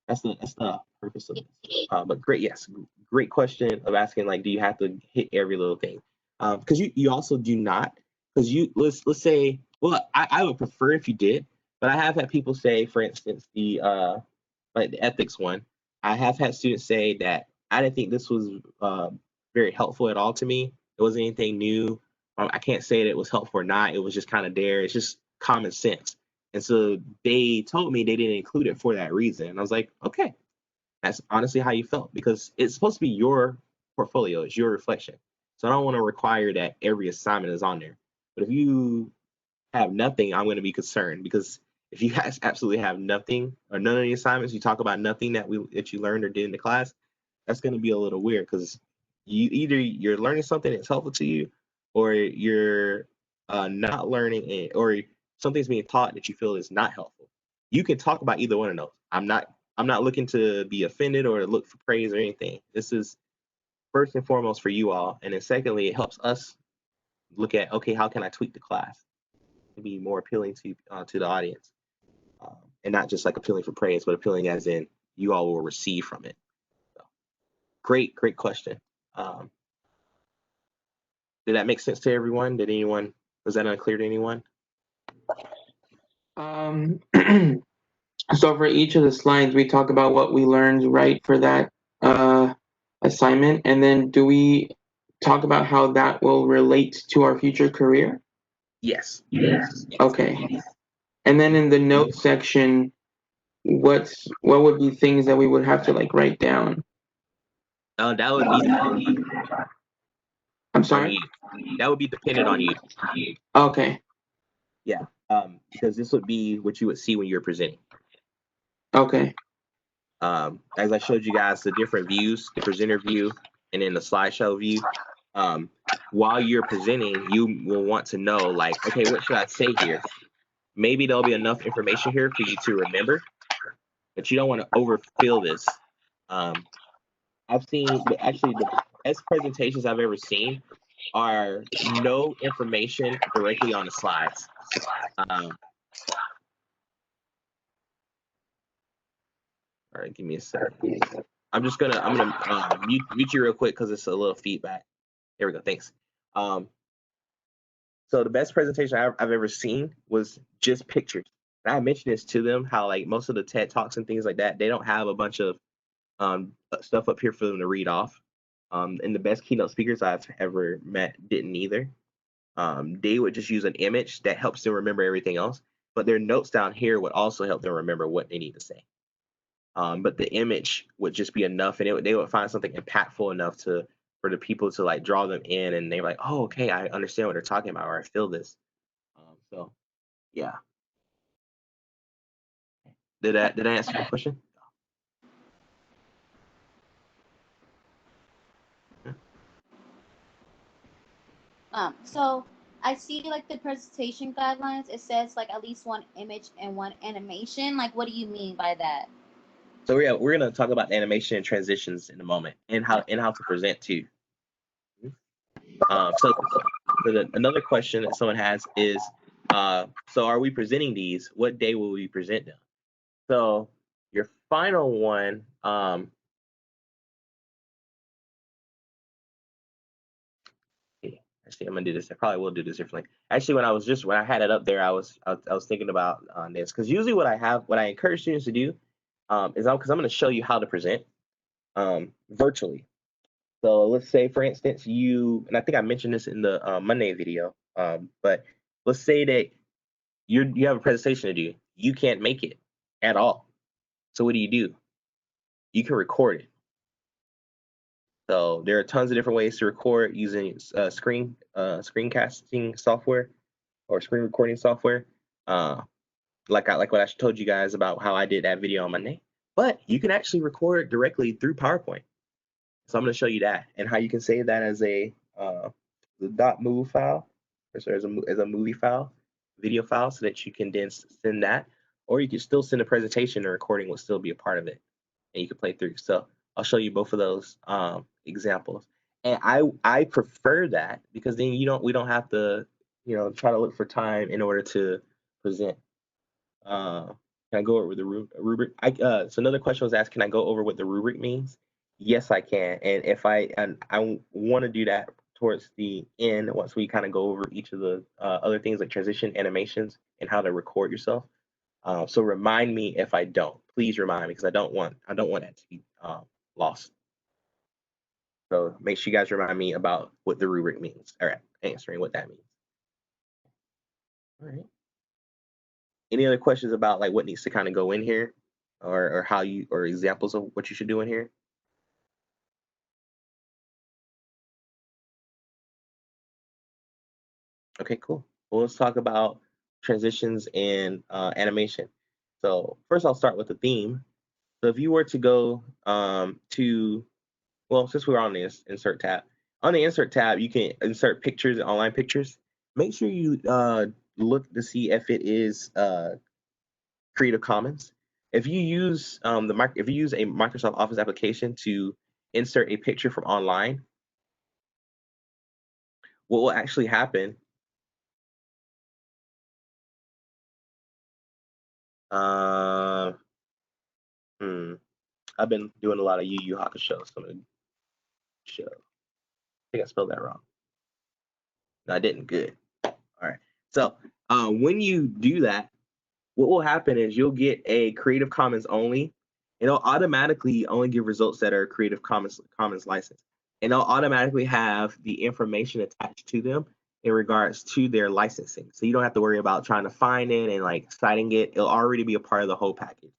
that's the purpose of this. But great question of asking, like, do you have to hit every little thing? Because you also do not, because let's say, well, I would prefer if you did, but I have had people say, for instance, like the ethics one, I have had students say that I didn't think this was very helpful at all to me. It wasn't anything new. I can't say that it was helpful or not. It was just kind of there. It's just common sense. And so they told me they didn't include it for that reason. And I was like, okay, that's honestly how you felt, because it's supposed to be your portfolio. It's your reflection. So I don't want to require that every assignment is on there. But if you have nothing, I'm going to be concerned, because if you guys absolutely have nothing or none of the assignments, you talk about nothing that you learned or did in the class, that's going to be a little weird, because you're learning something that's helpful to you, or you're not learning it, or something's being taught that you feel is not helpful. You can talk about either one of those. I'm not looking to be offended or look for praise or anything. This is first and foremost for you all, and then secondly, it helps us look at, okay, how can I tweak the class to be more appealing to the audience, and not just like appealing for praise, but appealing as in you all will receive from it. So, great question. Did that make sense to everyone? Was that unclear to anyone? So for each of the slides, we talk about what we learned right for that assignment, and then do we talk about how that will relate to our future career? Yes. Okay. And then in the notes section, what would be things that we would have to like write down? That would be. I'm sorry? That would be dependent on you. Okay. Yeah. Because this would be what you would see when you're presenting. Okay. As I showed you guys the different views, the presenter view and then the slideshow view. While you're presenting, you will want to know, like, okay, what should I say here? Maybe there'll be enough information here for you to remember, but you don't want to overfill this. I've seen, but actually the best presentations I've ever seen are no information directly on the slides. All right, give me a second. I'm gonna mute you real quick because it's a little feedback. There we go. Thanks. So the best presentation I've ever seen was just pictures. And I mentioned this to them, how like most of the TED Talks and things like that, they don't have a bunch of stuff up here for them to read off. And the best keynote speakers I've ever met didn't either. They would just use an image that helps them remember everything else, but their notes down here would also help them remember what they need to say. But the image would just be enough, and they would find something impactful enough for the people to like draw them in, and they're like, oh, okay, I understand what they're talking about, or I feel this. So yeah. Did I answer your question? So I see like the presentation guidelines. It says like at least one image and one animation. Like, what do you mean by that? So we're gonna talk about animation and transitions in a moment, and how to present too. So another question that someone has is, So are we presenting these? What day will we present them? So your final one, actually, I'm gonna do this. I probably will do this differently. Actually, when I had it up there, I was thinking about this, because usually what I encourage students to do is because I'm gonna show you how to present virtually. So let's say, for instance, and I think I mentioned this in the Monday video, but let's say that you have a presentation to do. You can't make it at all. So what do? You can record it. So there are tons of different ways to record using screencasting software or screen recording software. Like what I told you guys about how I did that video on Monday. But you can actually record directly through PowerPoint. So I'm going to show you that and how you can save that as a .mov file, or as a movie file, video file, so that you can then send that, or you can still send a presentation. The recording will still be a part of it, and you can play through. So I'll show you both of those examples, and I prefer that because then we don't have to try to look for time in order to present. Can I go over the rubric? So another question was asked, can I go over what the rubric means? Yes, I can. And I want to do that towards the end, once we kind of go over each of the other things like transition, animations, and how to record yourself. So remind me if I don't. Please remind me, because I don't want that to be lost. So make sure you guys remind me about what the rubric means. All right, answering what that means. All right. Any other questions about like what needs to kind of go in here, or how or examples of what you should do in here? Okay, cool. Well, let's talk about transitions and animation. So first, I'll start with the theme. So if you were to go since we're on this insert tab, on the insert tab, you can insert pictures, online pictures. Make sure you look to see if it is Creative Commons. If you use if you use a Microsoft Office application to insert a picture from online, what will actually happen? I've been doing a lot of Yu Yu Hakusho, so I'm gonna show. I think I spelled that wrong. No, I didn't. Good. All right. So when you do that, what will happen is you'll get a Creative Commons only. It'll automatically only give results that are Creative Commons license, and they'll automatically have the information attached to them in regards to their licensing. So you don't have to worry about trying to find it and like citing it. It'll already be a part of the whole package,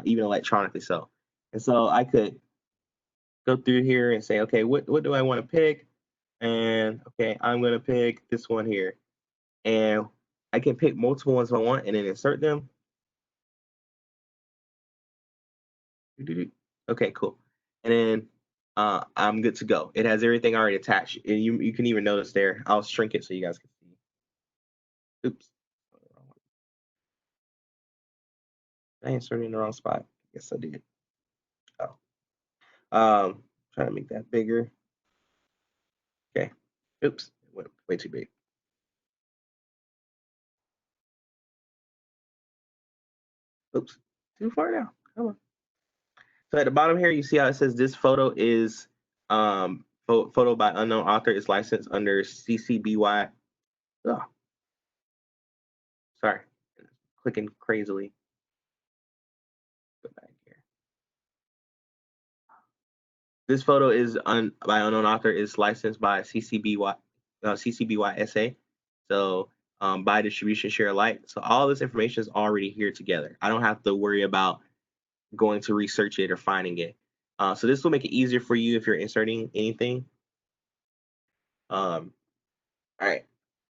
even electronically so. And so I could go through here and say, okay, what do I want to pick? And okay, I'm going to pick this one here. And I can pick multiple ones if I want and then insert them. Okay, cool. And then I'm good to go. It has everything already attached. And you can even notice there, I'll shrink it so you guys can see. Oops. I inserted in the wrong spot. Yes, I did. Oh. Trying to make that bigger. Okay. Oops. It went way too big. Oops. Too far now. Come on. So at the bottom here, you see how it says this photo is photo by unknown author is licensed under CC BY. Oh, sorry, clicking crazily. Go back here. This photo is by unknown author is licensed by CC BY SA. So by distribution share alike. So all this information is already here together. I don't have to worry about going to research it or finding it. So this will make it easier for you if you're inserting anything. All right.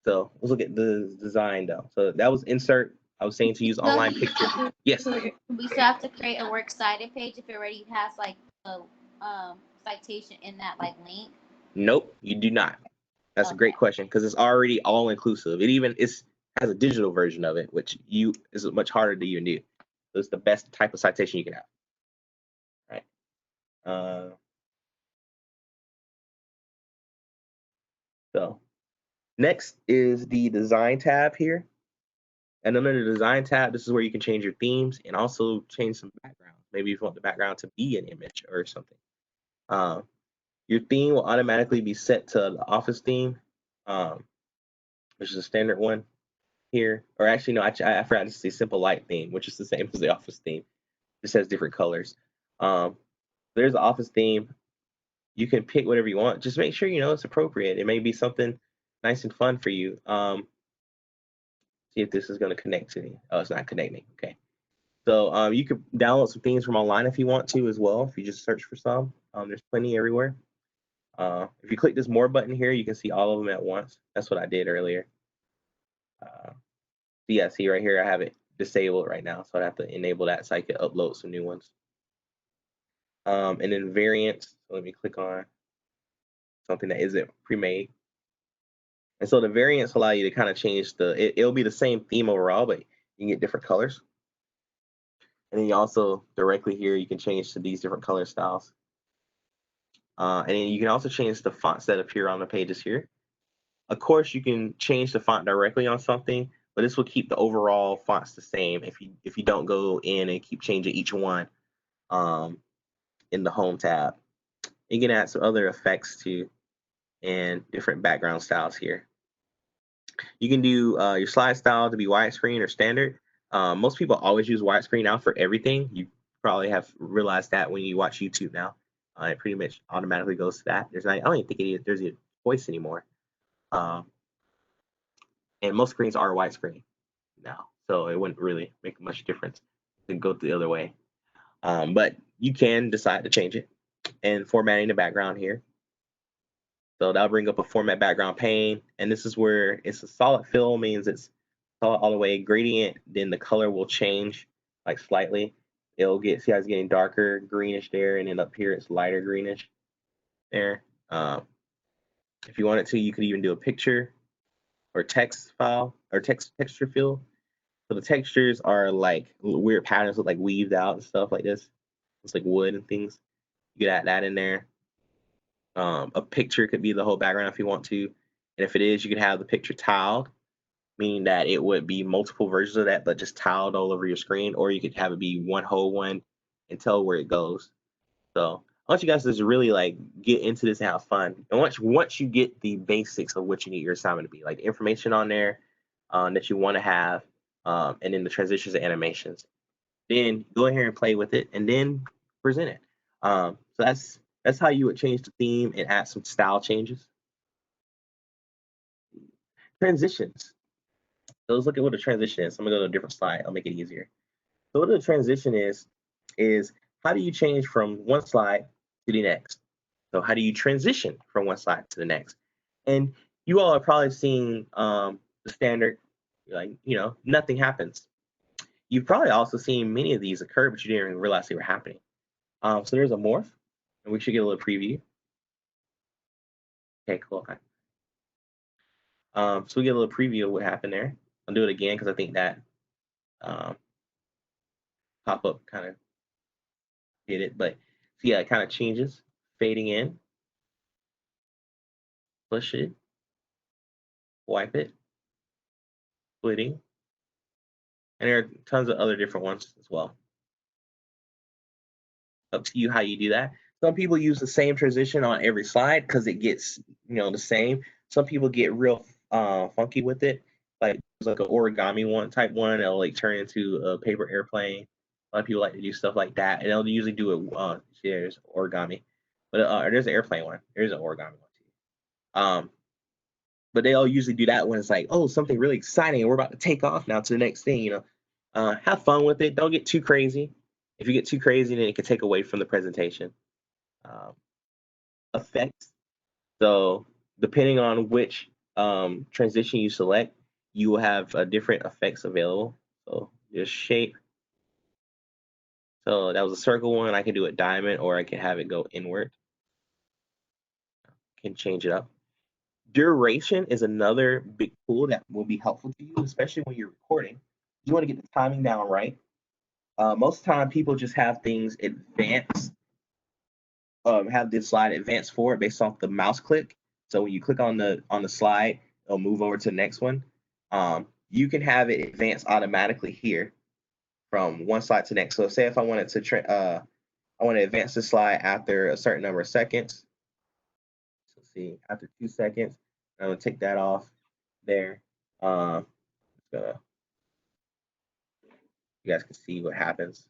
So let's look at the design though. So that was insert. I was saying to use online picture. Yes. We still have to create a works cited page if it already has like a citation in that like link. Nope, you do not. That's a great question because it's already all inclusive. It even has a digital version of it, which is much harder to even do. So it's the best type of citation you can have. Right. So next is the design tab here. And under the design tab, this is where you can change your themes and also change some background. Maybe if you want the background to be an image or something. Your theme will automatically be set to the office theme, which is a standard one here. Or actually, no, I forgot to say simple light theme, which is the same as the office theme. Just has different colors. There's the office theme. You can pick whatever you want. Just make sure you know it's appropriate. It may be something nice and fun for you. See if this is going to connect to me. Oh, it's not connecting. Okay. So you could download some themes from online if you want to as well. If you just search for some, there's plenty everywhere. If you click this more button here, you can see all of them at once. That's what I did earlier. Yeah, see right here, I have it disabled right now, so I'd have to enable that so I could upload some new ones. And then variants, so let me click on something that isn't pre-made. And so the variants allow you to kind of change it'll be the same theme overall, but you can get different colors. And then you also directly here, you can change to these different color styles. And then you can also change the fonts that appear on the pages here. Of course, you can change the font directly on something, but this will keep the overall fonts the same if you don't go in and keep changing each one in the home tab. You can add some other effects too and different background styles here. You can do your slide style to be widescreen or standard. Most people always use widescreen now for everything. You probably have realized that when you watch YouTube now. It pretty much automatically goes to that. I don't even think there's a choice anymore. And most screens are widescreen now, so it wouldn't really make much difference to go the other way. But you can decide to change it and formatting the background here. So that'll bring up a format background pane, and this is where it's a solid fill, means it's solid all the way. Gradient, then the color will change like slightly. It'll see how it's getting darker greenish there, and then up here it's lighter greenish there. If you wanted to, you could even do a picture or text file or texture fill. So the textures are like weird patterns, look like weaved out and stuff like this. It's like wood and things. You could add that in there. A picture could be the whole background if you want to. And if it is, you could have the picture tiled, meaning that it would be multiple versions of that, but just tiled all over your screen. Or you could have it be one whole one and tell where it goes. So I want you guys to just really like get into this and have fun. And once you get the basics of what you need your assignment to be, like the information on there that you want to have, and then the transitions and animations, then go ahead and play with it and then present it. So that's how you would change the theme and add some style changes. Transitions. So let's look at what a transition is. I'm gonna go to a different slide. I'll make it easier. So what a transition is how do you change from one slide to the next? So how do you transition from one slide to the next? And you all are probably seeing the standard, like, nothing happens. You've probably also seen many of these occur, but you didn't even realize they were happening. So there's a morph, and we should get a little preview. Okay, cool. Okay. So we get a little preview of what happened there. I'll do it again because I think that pop-up kind of did it. But so yeah, it kind of changes, fading in, push it, wipe it, splitting, and there are tons of other different ones as well. Up to you how you do that. Some people use the same transition on every slide because it gets the same. Some people get real funky with it, like there's like an origami type one. It'll like turn into a paper airplane. A lot of people like to do stuff like that, and they'll usually do it. There's origami, but there's an airplane one. There's an origami one too. But they all usually do that when it's like, oh, something really exciting, and we're about to take off now to the next thing. Have fun with it. Don't get too crazy. If you get too crazy, then it can take away from the presentation. Effects. So depending on which transition you select, you will have different effects available. So just shape. So that was a circle one. I can do a diamond, or I can have it go inward. Can change it up. Duration is another big tool that will be helpful to you, especially when you're recording. You want to get the timing down right. Most of the time, people just have things advanced. Have this slide advanced forward based off the mouse click. So when you click on the slide, it'll move over to the next one. you can have it advance automatically here from one slide to next. So say if I wanted to I want to advance the slide after a certain number of seconds. So see, after 2 seconds, I'm gonna take that off there. You guys can see what happens.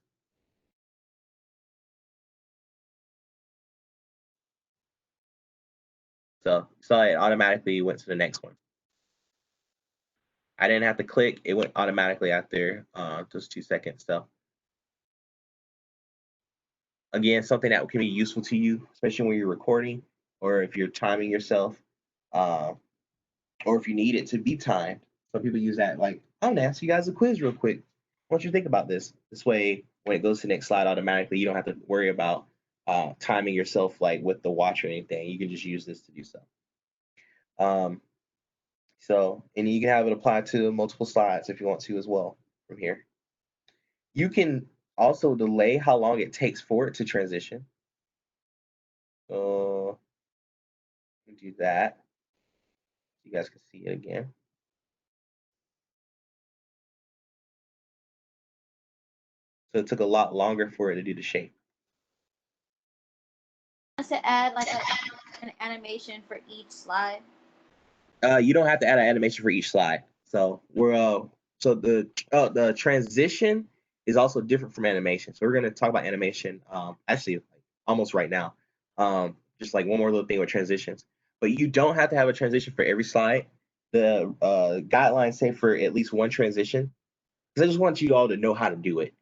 So it automatically went to the next one. I didn't have to click; it went automatically after just 2 seconds. So again, something that can be useful to you, especially when you're recording or if you're timing yourself, or if you need it to be timed. Some people use that like, I'm gonna ask you guys a quiz real quick. What don't you think about this? This way, when it goes to the next slide automatically, you don't have to worry about timing yourself like with the watch or anything. You can just use this to do so. And you can have it apply to multiple slides if you want to as well from here. You can also delay how long it takes for it to transition. So do that. You guys can see it again. So it took a lot longer for it to do the shape. To add like an animation for each slide. You don't have to add an animation for each slide. So the transition is also different from animation. So we're going to talk about animation actually like, almost right now. Just like one more little thing with transitions. But you don't have to have a transition for every slide. The guidelines say for at least one transition. Because I just want you all to know how to do it.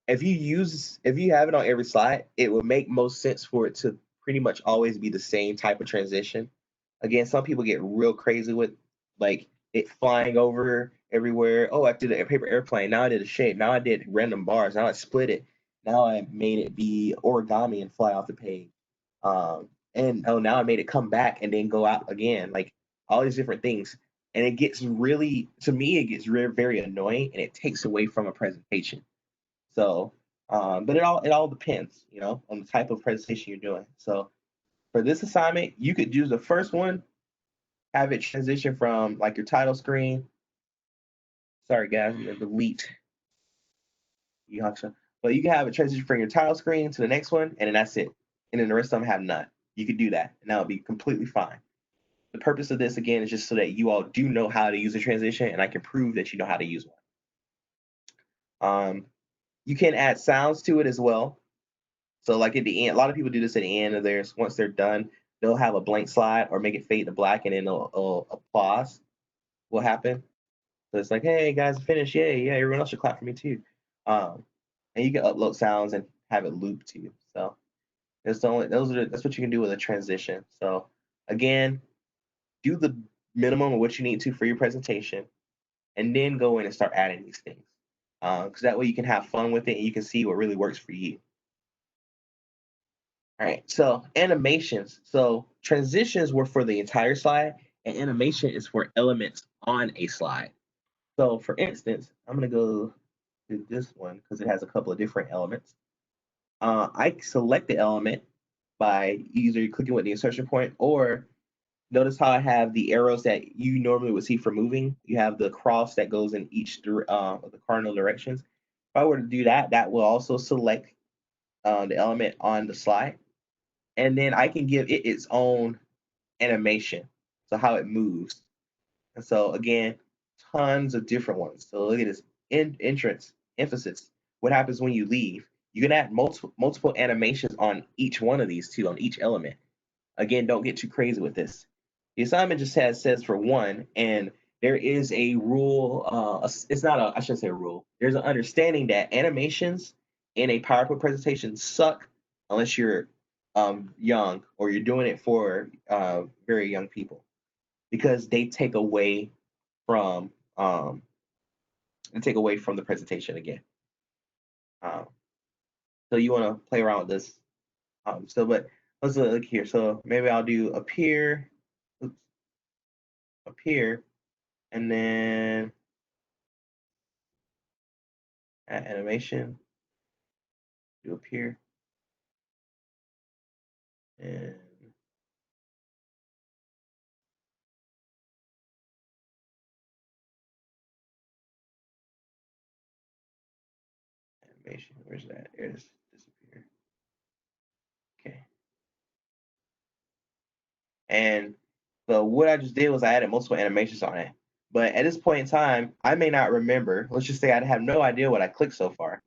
If you have it on every slide, it would make most sense for it to pretty much always be the same type of transition. Again, some people get real crazy with like it flying over everywhere. Oh, I did a paper airplane. Now I did a shape. Now I did random bars. Now I split it. Now I made it be origami and fly off the page. And oh, now I made it come back and then go out again. Like all these different things. And it gets really, to me, it gets very annoying and it takes away from a presentation. So, but it all depends, on the type of presentation you're doing. So for this assignment, you could do the first one, have it transition from like your title screen. Sorry guys, I'm gonna delete Yaksha. But you can have it transition from your title screen to the next one, and then that's it. And then the rest of them have none. You could do that, and that would be completely fine. The purpose of this again is just so that you all do know how to use a transition, and I can prove that you know how to use one. You can add sounds to it as well. So like at the end, a lot of people do this at the end of theirs. Once they're done, they'll have a blank slide or make it fade to black, and then applause will happen. So it's like, hey guys, finished! Yay! Yeah, everyone else should clap for me too. And you can upload sounds and have it loop too. So that's that's what you can do with a transition. So again, do the minimum of what you need to for your presentation, and then go in and start adding these things. Because that way you can have fun with it and you can see what really works for you. All right, so animations. So transitions were for the entire slide, and animation is for elements on a slide. So for instance, I'm gonna go to this one because it has a couple of different elements. I select the element by either clicking with the insertion point, or notice how I have the arrows that you normally would see for moving. You have the cross that goes in each of the cardinal directions. If I were to do that, that will also select the element on the slide. And then I can give it its own animation, so how it moves. And so again, tons of different ones. So look at this entrance, emphasis. What happens when you leave? You can add multiple animations on each one of these two, on each element. Again, don't get too crazy with this. The assignment just says for one, and there is a rule. It's not a, I shouldn't say a rule. There's an understanding that animations in a PowerPoint presentation suck unless you're young or you're doing it for very young people, because they take away from the presentation again. So you want to play around with this. But let's look here. So maybe I'll do appear, appear, and then add animation, do appear, and animation. Where's that? There's disappear. Okay. And so what I just did was I added multiple animations on it. But at this point in time, I may not remember. Let's just say I have no idea what I clicked so far.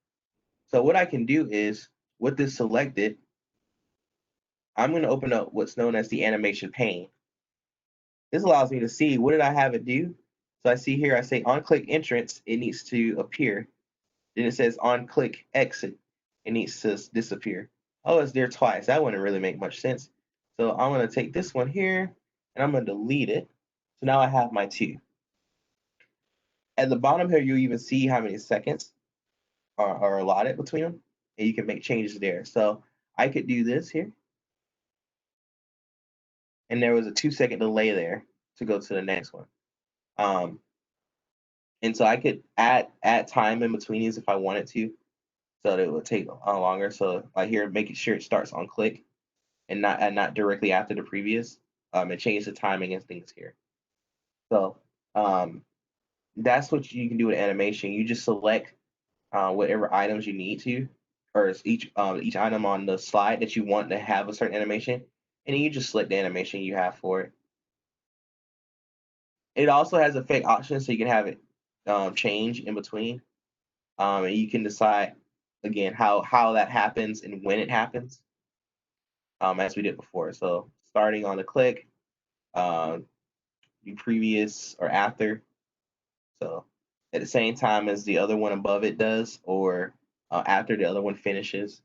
So what I can do is, with this selected, I'm going to open up what's known as the Animation Pane. This allows me to see what did I have it do. So I see here, I say on click entrance, it needs to appear. Then it says on click exit, it needs to disappear. Oh, it's there twice. That wouldn't really make much sense. So I'm going to take this one here and I'm going to delete it. So now I have my two. At the bottom here, you even see how many seconds are allotted between them, and you can make changes there. So I could do this here, and there was a 2-second delay there to go to the next one. And so I could add time in between these if I wanted to, so that it would take longer. So like here, making sure it starts on click and not directly after the previous, and change the timing and things here. So that's what you can do with animation. You just select whatever items you need to, or each item on the slide that you want to have a certain animation, and then you just select the animation you have for it. It also has effect options, so you can have it change in between, and you can decide again how that happens and when it happens, as we did before. So starting on the click, be previous or after. So at the same time as the other one above it does, or after the other one finishes.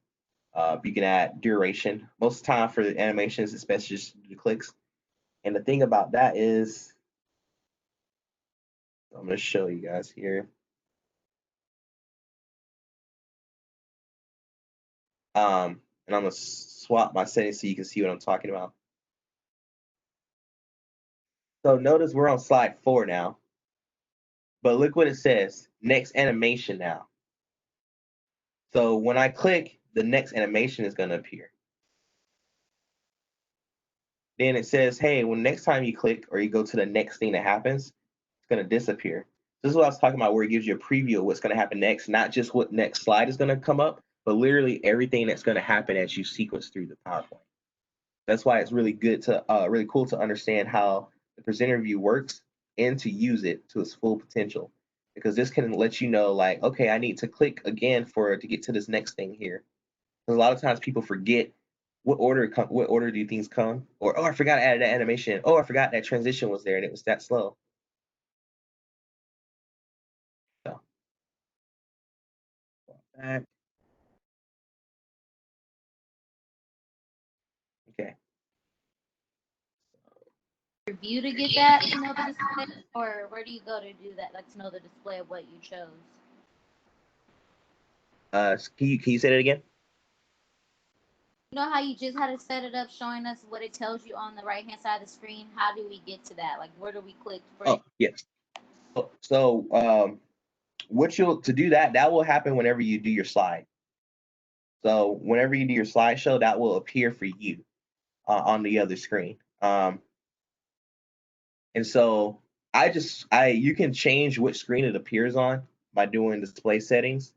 You can add duration. Most of the time for the animations, especially just the clicks. And the thing about that is, I'm going to show you guys here. And I'm going to swap my settings so you can see what I'm talking about. So notice we're on slide 4 now. But look what it says, next animation now. So when I click, the next animation is going to appear. Then it says, hey, when next time you click or you go to the next thing that happens, it's going to disappear. This is what I was talking about, where it gives you a preview of what's going to happen next, not just what next slide is going to come up, but literally everything that's going to happen as you sequence through the PowerPoint. That's why it's really good to, really cool to understand how the presenter view works and to use it to its full potential, because this can let you know, like, okay, I need to click again to get to this next thing here. Because a lot of times people forget what order do things come, or oh, I forgot to add that animation. Oh, I forgot that transition was there and it was that slow. So back. Okay. Review to get that to know the display, or where do you go to do that, like to know the display of what you chose? Can you say that again? You know how you just had to set it up, showing us what it tells you on the right hand side of the screen? How do we get to that? Like, where do we click for it? Yes. So to do that will happen whenever you do your slide. So whenever you do your slideshow, that will appear for you on the other screen. And so you can change which screen it appears on by doing display settings.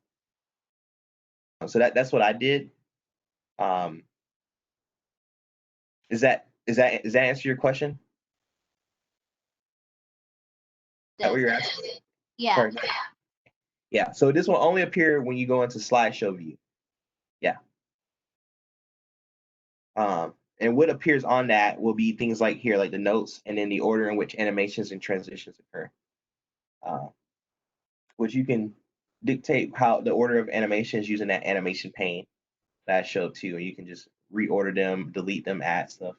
So that's what I did. Does that answer your question? Is that what you're asking? Yeah. Sorry. Yeah. So this will only appear when you go into slideshow view. Yeah. And what appears on that will be things like here, like the notes, and then the order in which animations and transitions occur. Which you can dictate how the order of animations using that animation pane that I showed too, and you can just reorder them, delete them, add stuff.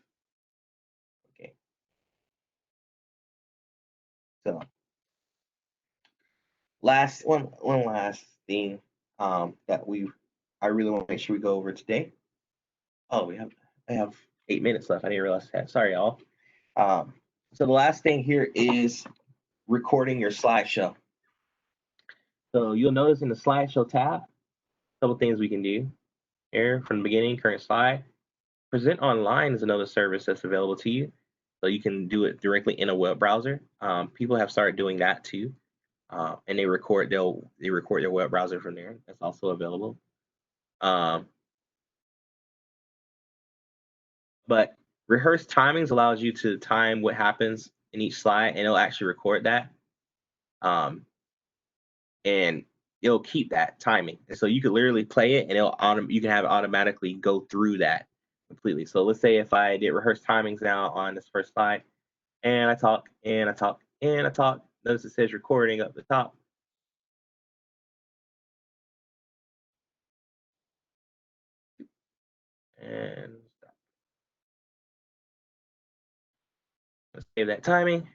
Okay. So one last thing that I really want to make sure we go over today. Oh, I have 8 minutes left. I didn't realize that. Sorry, y'all. So the last thing here is recording your slideshow. So you'll notice in the slideshow tab, a couple things we can do here from the beginning, current slide. Present online is another service that's available to you. So you can do it directly in a web browser. People have started doing that too. and they record their web browser from there. That's also available. But Rehearse Timings allows you to time what happens in each slide, and it'll actually record that. And it'll keep that timing. And so you could literally play it, and you can have it automatically go through that completely. So let's say if I did Rehearse Timings now on this first slide, and I talk, and I talk, and I talk. Notice it says recording up the top. And stop. Let's save that timing.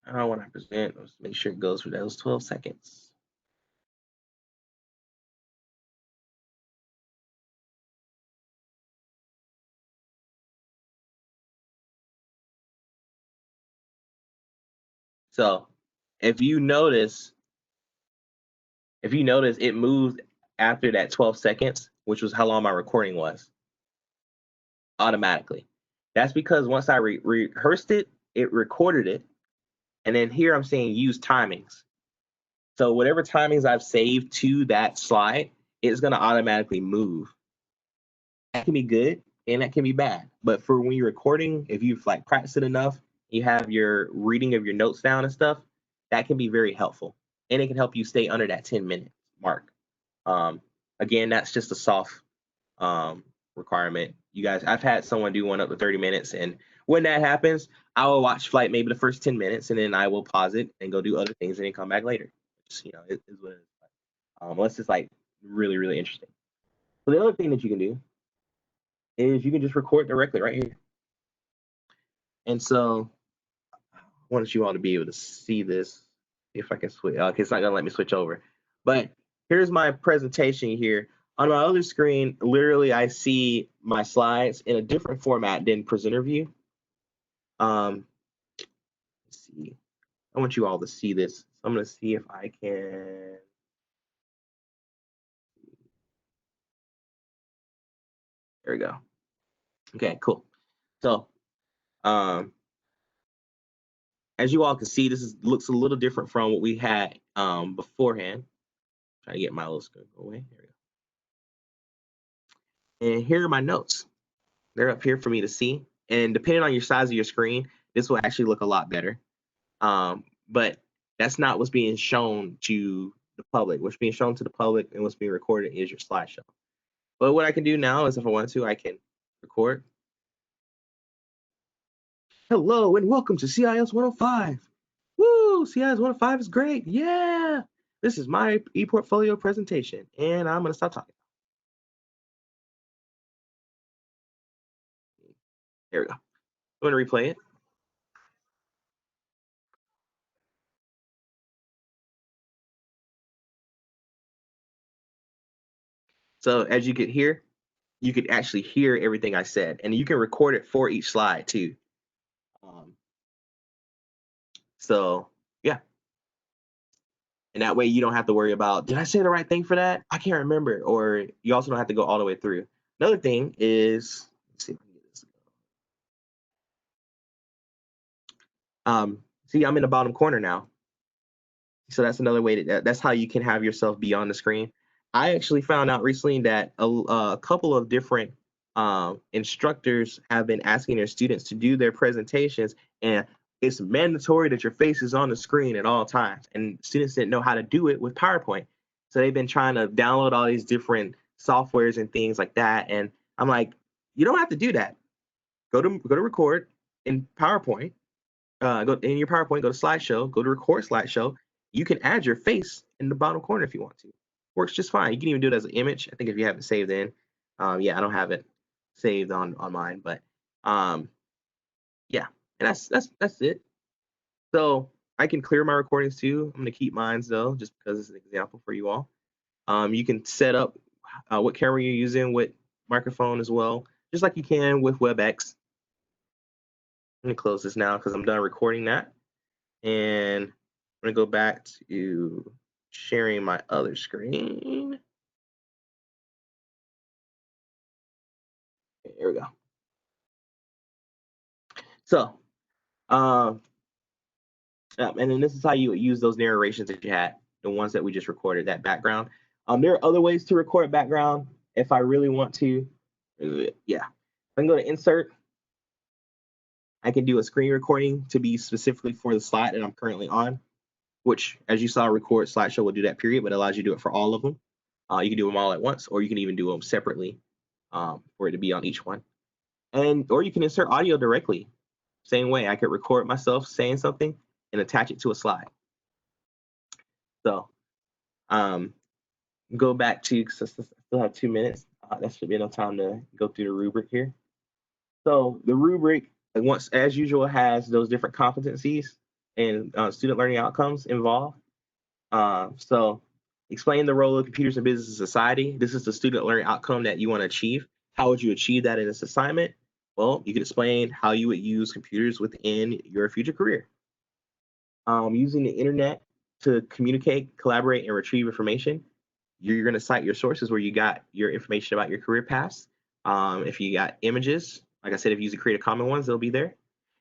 I want to present. Let's make sure it goes for those 12 seconds. So if you notice it moved after that 12 seconds, which was how long my recording was, automatically. That's because once I rehearsed it, it recorded it. And then here I'm saying use timings. So whatever timings I've saved to that slide, it's going to automatically move. That can be good and that can be bad. But for when you're recording, if you've like practiced it enough, you have your reading of your notes down and stuff, that can be very helpful. And it can help you stay under that 10-minute mark. Again, that's just a soft requirement. You guys, I've had someone do one up to 30 minutes, and when that happens, I will watch flight maybe the first 10 minutes, and then I will pause it and go do other things, and then come back later. Just, it is what it is. Unless it's like really, really interesting. So the other thing that you can do is you can just record directly right here. And so I wanted you all to be able to see this. If I can switch, okay, it's not gonna let me switch over. But here's my presentation here. On my other screen, literally I see my slides in a different format than presenter view. Let's see. I want you all to see this. So I'm gonna see if I can. There we go. Okay, cool. So as you all can see, looks a little different from what we had beforehand. Try to get my little screen away. There we go. And here are my notes. They're up here for me to see. And depending on your size of your screen, this will actually look a lot better. But that's not what's being shown to the public. What's being shown to the public and what's being recorded is your slideshow. But what I can do now is if I want to, I can record. Hello and welcome to CIS105. Woo, CIS105 is great. Yeah. This is my ePortfolio presentation, and I'm going to stop talking. There we go. I'm going to replay it. So as you can hear, you could actually hear everything I said, and you can record it for each slide too. So yeah. And that way you don't have to worry about, did I say the right thing for that? I can't remember. Or you also don't have to go all the way through. Another thing is, let's see if I can get this. See, I'm in the bottom corner now. So that's another way that's how you can have yourself be on the screen. I actually found out recently that a couple of different instructors have been asking their students to do their presentations, and it's mandatory that your face is on the screen at all times. And students didn't know how to do it with PowerPoint. So they've been trying to download all these different softwares and things like that. And I'm like, you don't have to do that. Go to record in PowerPoint. Go in your PowerPoint, go to Slideshow, go to record Slideshow. You can add your face in the bottom corner if you want to. Works just fine. You can even do it as an image. I think if you have it saved in. Yeah, I don't have it saved on mine, but yeah, and that's it. So I can clear my recordings too. I'm gonna keep mine though, just because it's an example for you all. You can set up what camera you're using, what microphone as well, just like you can with WebEx. Let me close this now because I'm done recording that. And I'm gonna go back to sharing my other screen. Here we go. So And then this is how you would use those narrations that you had, the ones that we just recorded, that background. There are other ways to record background if I really want to. Yeah, I can go to insert. I can do a screen recording to be specifically for the slide that I'm currently on, which, as you saw, record slideshow will do that period, but it allows you to do it for all of them. You can do them all at once, or you can even do them separately for it to be on each one. Or you can insert audio directly. Same way, I could record myself saying something and attach it to a slide. So go back to, because I still have 2 minutes. That should be enough time to go through the rubric here. So the rubric, once as usual, has those different competencies and student learning outcomes involved. So explain the role of computers in business and society. This is the student learning outcome that you want to achieve. How would you achieve that in this assignment? Well, you can explain how you would use computers within your future career. Using the internet to communicate, collaborate, and retrieve information. You're going to cite your sources where you got your information about your career paths. If you got images, like I said, if you use the Creative Commons ones, they'll be there.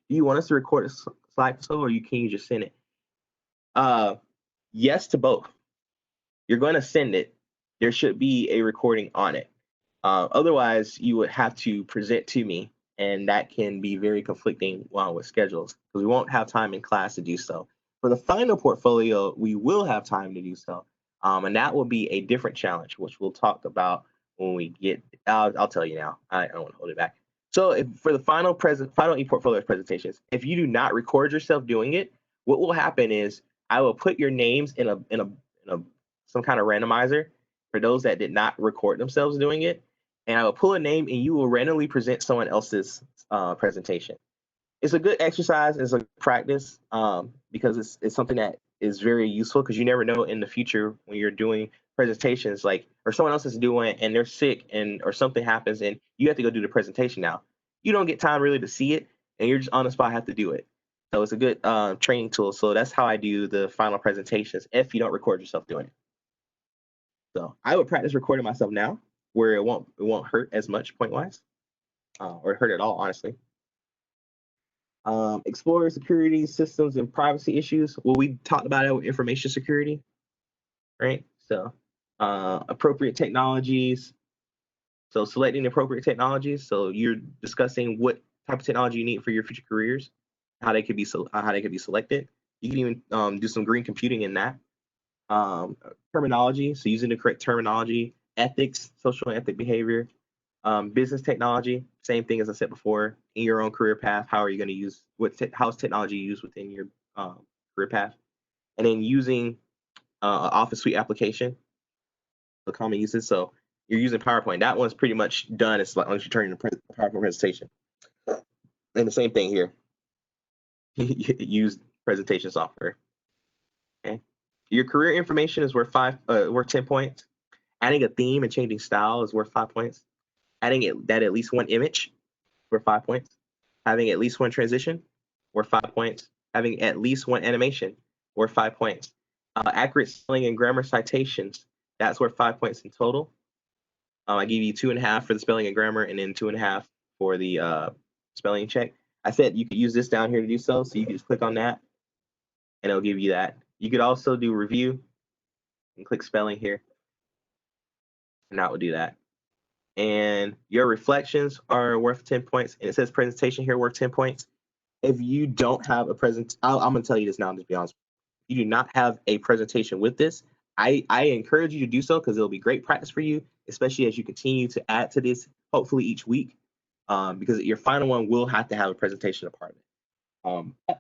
Do you want us to record a slideshow, or can you just send it? Yes to both. You're going to send it. There should be a recording on it. Otherwise, you would have to present to me, and that can be very conflicting with schedules because we won't have time in class to do so. For the final portfolio, we will have time to do so, and that will be a different challenge, which we'll talk about when we get. I'll tell you now. I don't want to hold it back. So, for the final e-portfolio presentations, if you do not record yourself doing it, what will happen is I will put your names in a some kind of randomizer for those that did not record themselves doing it, and I will pull a name and you will randomly present someone else's presentation. It's a good exercise. It's a practice because it's something that is very useful because you never know in the future when you're doing presentations, like, or someone else is doing and they're sick or something happens and you have to go do the presentation now. You don't get time really to see it and you're just on the spot have to do it. So it's a good training tool. So that's how I do the final presentations if you don't record yourself doing it. So I would practice recording myself now where it won't hurt as much point wise or hurt at all, honestly. Explore security systems and privacy issues. Well, we talked about it with information security, right? So appropriate technologies. So selecting appropriate technologies. So you're discussing what type of technology you need for your future careers, how they could be selected. You can even do some green computing in that. Terminology. So using the correct terminology, ethics, social and ethic behavior. Business technology, same thing as I said before. In your own career path, how are you going to use how is technology used within your career path? And then using Office Suite application, the common uses. So you're using PowerPoint. That one's pretty much done as long as you turn in a PowerPoint presentation. And the same thing here. Use presentation software. Okay. Your career information is worth 10 points. Adding a theme and changing style is worth 5 points. Adding at least one image worth 5 points. Having at least one transition worth 5 points. Having at least one animation worth 5 points. Accurate spelling and grammar citations, that's worth 5 points in total. I give you 2.5 for the spelling and grammar, and then 2.5 for the spelling check. I said you could use this down here to do so you can just click on that, and it'll give you that. You could also do review and click spelling here, and that will do that. And your reflections are worth 10 points, and it says presentation here worth 10 points. If you don't have a I'm going to tell you this now, just be honest. If you do not have a presentation with this, I encourage you to do so because it'll be great practice for you, especially as you continue to add to this, hopefully each week, because your final one will have to have a presentation a part of it.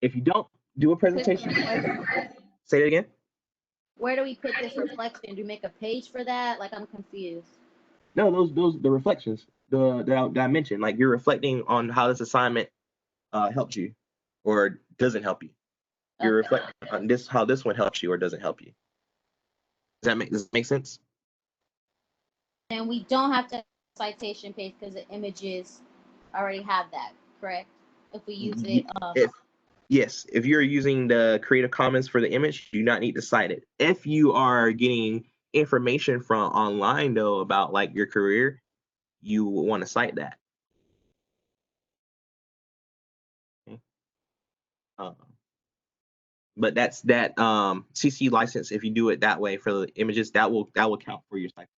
If you don't do a presentation, say it again. Where do we put this reflection? Do we make a page for that? Like, I'm confused. No, those the reflections that I mentioned. Like, you're reflecting on how this assignment helped you or doesn't help you. You're reflecting on how this one helps you or doesn't help you. Does that make sense? And we don't have to have a citation page because the images already have that, correct? If we use it. Yes, if you're using the Creative Commons for the image, you do not need to cite it. If you are getting information from online, though, about like your career, you want to cite that. Okay. but that's that CC license. If you do it that way for the images, that will count for your stipend.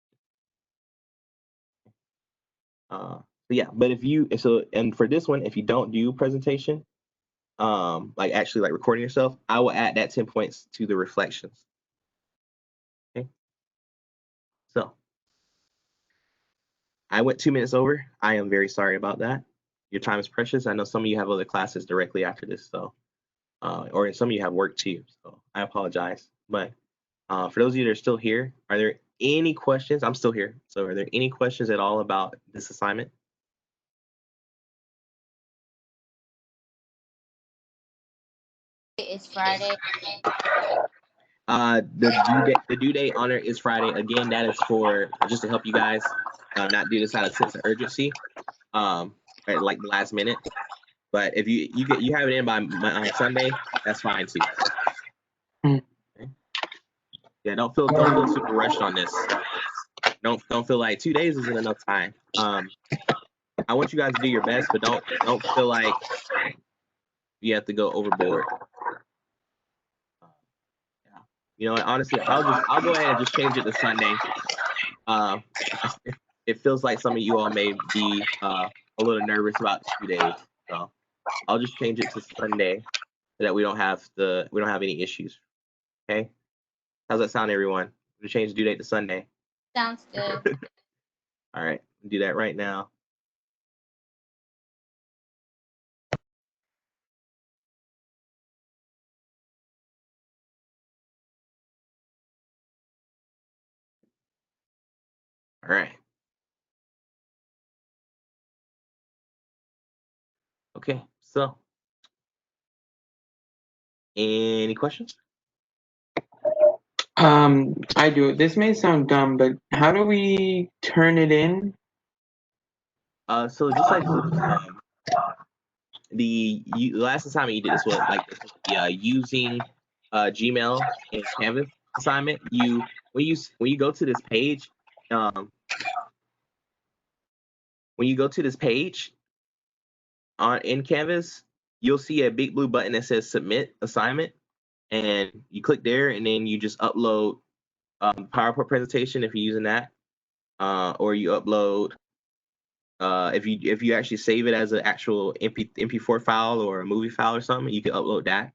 Yeah, but if you and for this one, if you don't do presentation, like actually like recording yourself, I will add that 10 points to the reflections. Okay. So I went 2 minutes over. I am very sorry about that. Your time is precious. I know some of you have other classes directly after this, so or some of you have work too. So I apologize. But for those of you that are still here, are there any questions? I'm still here. So are there any questions at all about this assignment? It's Friday. The due date on it is Friday. Again, that is for just to help you guys not do this out of sense of urgency, at like the last minute. But if you have it in by Sunday, that's fine too. Okay. Yeah, don't feel super rushed on this. Don't feel like 2 days isn't enough time. I want you guys to do your best, but don't feel like you have to go overboard. Yeah. You know, honestly, I'll go ahead and just change it to Sunday. It feels like some of you all may be a little nervous about 2 days, so I'll just change it to Sunday so that we don't have any issues. Okay, how's that sound, everyone? We change the due date to Sunday. Sounds good. All right, do that right now. All right. Okay, so any questions? I do. This may sound dumb, but how do we turn it in? So just like the last assignment you did this was like using Gmail and Canvas assignment. When you go to this page, in Canvas, you'll see a big blue button that says Submit Assignment, and you click there, and then you just upload PowerPoint presentation if you're using that, or you upload if you actually save it as an actual MP4 file or a movie file or something, you can upload that.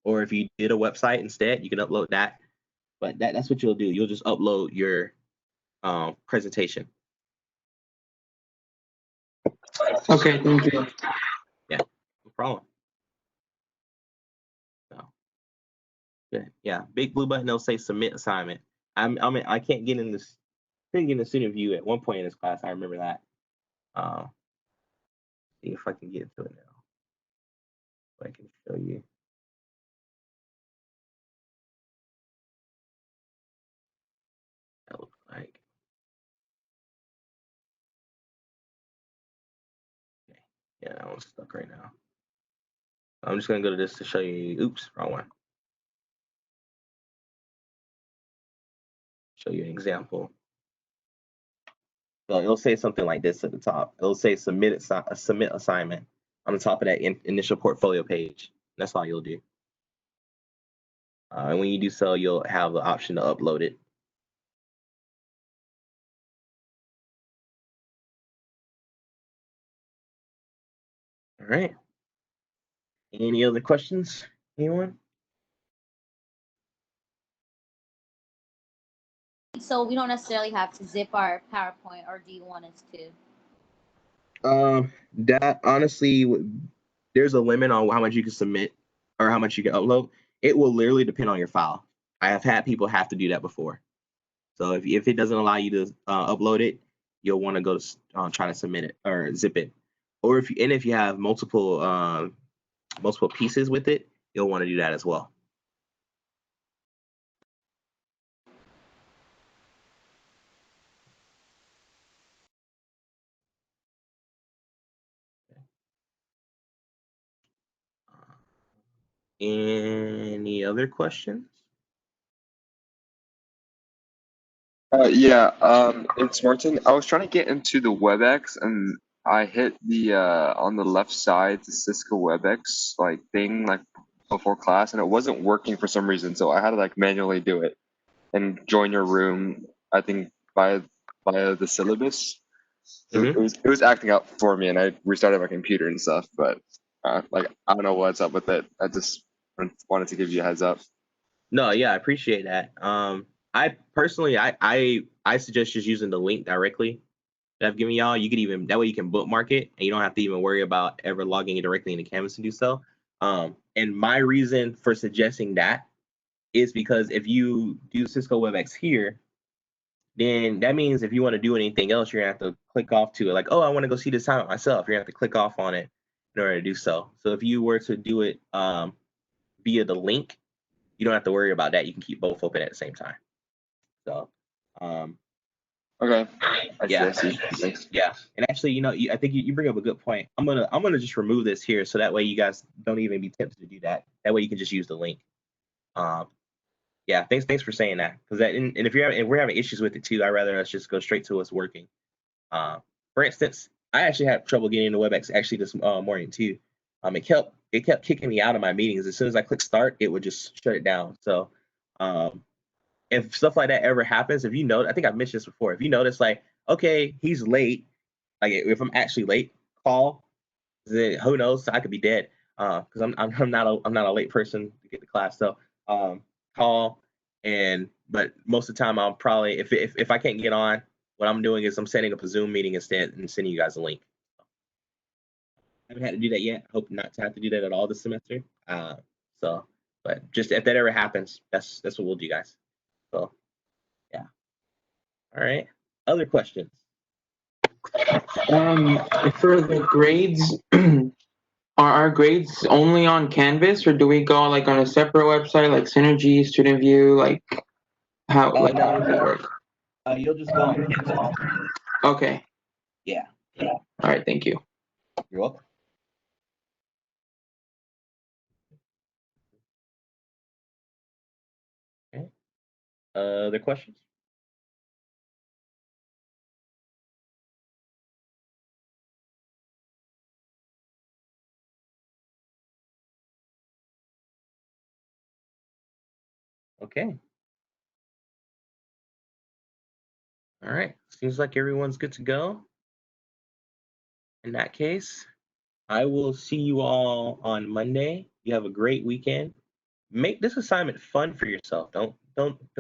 Or if you did a website instead, you can upload that. But that's what you'll do. You'll just upload your presentation. Okay, thank you. Yeah, no problem. So, yeah, big blue button. They'll say Submit Assignment. I can't get in this. Couldn't get in the student view at one point in this class. I remember that. See if I can get to it now. So I can show you. That looks like. Okay. Yeah, that one's stuck right now. I'm just gonna go to this to show you. Oops, wrong one. Show you an example. So it'll say something like this at the top. It'll say submit assignment on the top of that initial portfolio page. That's all you'll do. And when you do so, you'll have the option to upload it. All right. Any other questions? Anyone? So we don't necessarily have to zip our PowerPoint, or do you want us to? That honestly, there's a limit on how much you can submit or how much you can upload. It will literally depend on your file. I have had people have to do that before. So if it doesn't allow you to upload it, you'll want to go to try to submit it or zip it. Or if you have multiple pieces with it, you'll want to do that as well. Any other questions? Yeah, it's Martin. I was trying to get into the WebEx and I hit the on the left side the Cisco WebEx like thing like before class, and it wasn't working for some reason. So I had to like manually do it and join your room. I think via the syllabus. It was acting up for me, and I restarted my computer and stuff. But like I don't know what's up with it. I just wanted to give you a heads up. No, yeah, I appreciate that. I personally, I suggest just using the link directly that I've given y'all. You could even, that way you can bookmark it and you don't have to even worry about ever logging it directly into Canvas and do so. And my reason for suggesting that is because if you do Cisco WebEx here, then that means if you want to do anything else, you're gonna have to click off to it. Like, oh, I want to go see this time myself. You're gonna have to click off on it in order to do so. So if you were to do it via the link, you don't have to worry about that. You can keep both open at the same time. So, Okay. yeah, I see. Thanks. yeah. And actually, you know, I think you bring up a good point. I'm gonna just remove this here, so that way you guys don't even be tempted to do that. That way you can just use the link. Yeah, thanks for saying that. Because that, and if we're having issues with it too, I'd rather us just go straight to what's working. For instance, I actually had trouble getting into WebEx actually this morning too. It kept kicking me out of my meetings. As soon as I click start, it would just shut it down. So, if stuff like that ever happens, if you know, I think I've mentioned this before. If you notice, like, okay, he's late, like if I'm actually late, call. Then who knows? I could be dead. Because I'm not a late person to get to class. So, call. But most of the time, I'll probably, if I can't get on, what I'm doing is I'm setting up a Zoom meeting instead and sending you guys a link. I haven't had to do that yet. Hope not to have to do that at all this semester. But just if that ever happens, that's what we'll do, guys. So, yeah. All right. Other questions? For the grades, are our grades only on Canvas, or do we go like on a separate website like Synergy, Student View, like how No, does that work? you'll just go on Canvas. Okay. Yeah. All right. Thank you. You're welcome. Okay. Other questions? Okay. All right. Seems like everyone's good to go. In that case, I will see you all on Monday. You have a great weekend. Make this assignment fun for yourself. Don't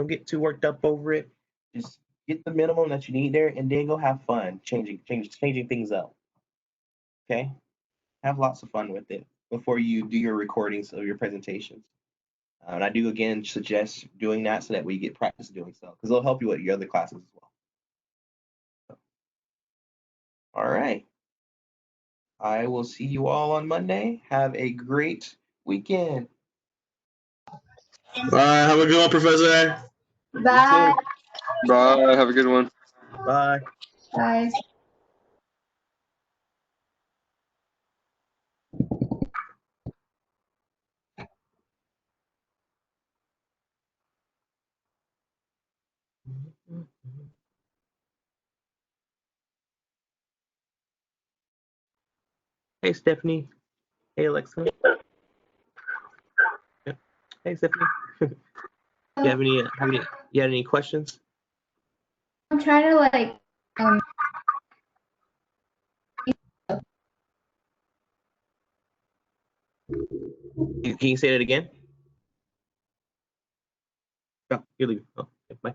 get too worked up over it. Just get the minimum that you need there, and then go have fun changing things up. Okay. Have lots of fun with it before you do your recordings of your presentations. And I do again suggest doing that so that we get practice doing so, because it'll help you with your other classes as well. So, all right. I will see you all on Monday. Have a great weekend. Bye. Have a good one, Professor. Bye. Bye. Have a good one. Bye. Guys. Hey, Stephanie. Hey, Alexa. Yep. Hey, Stephanie. You have any questions? I'm trying to like Can you say that again? Oh, you're leaving. Oh, okay, bye.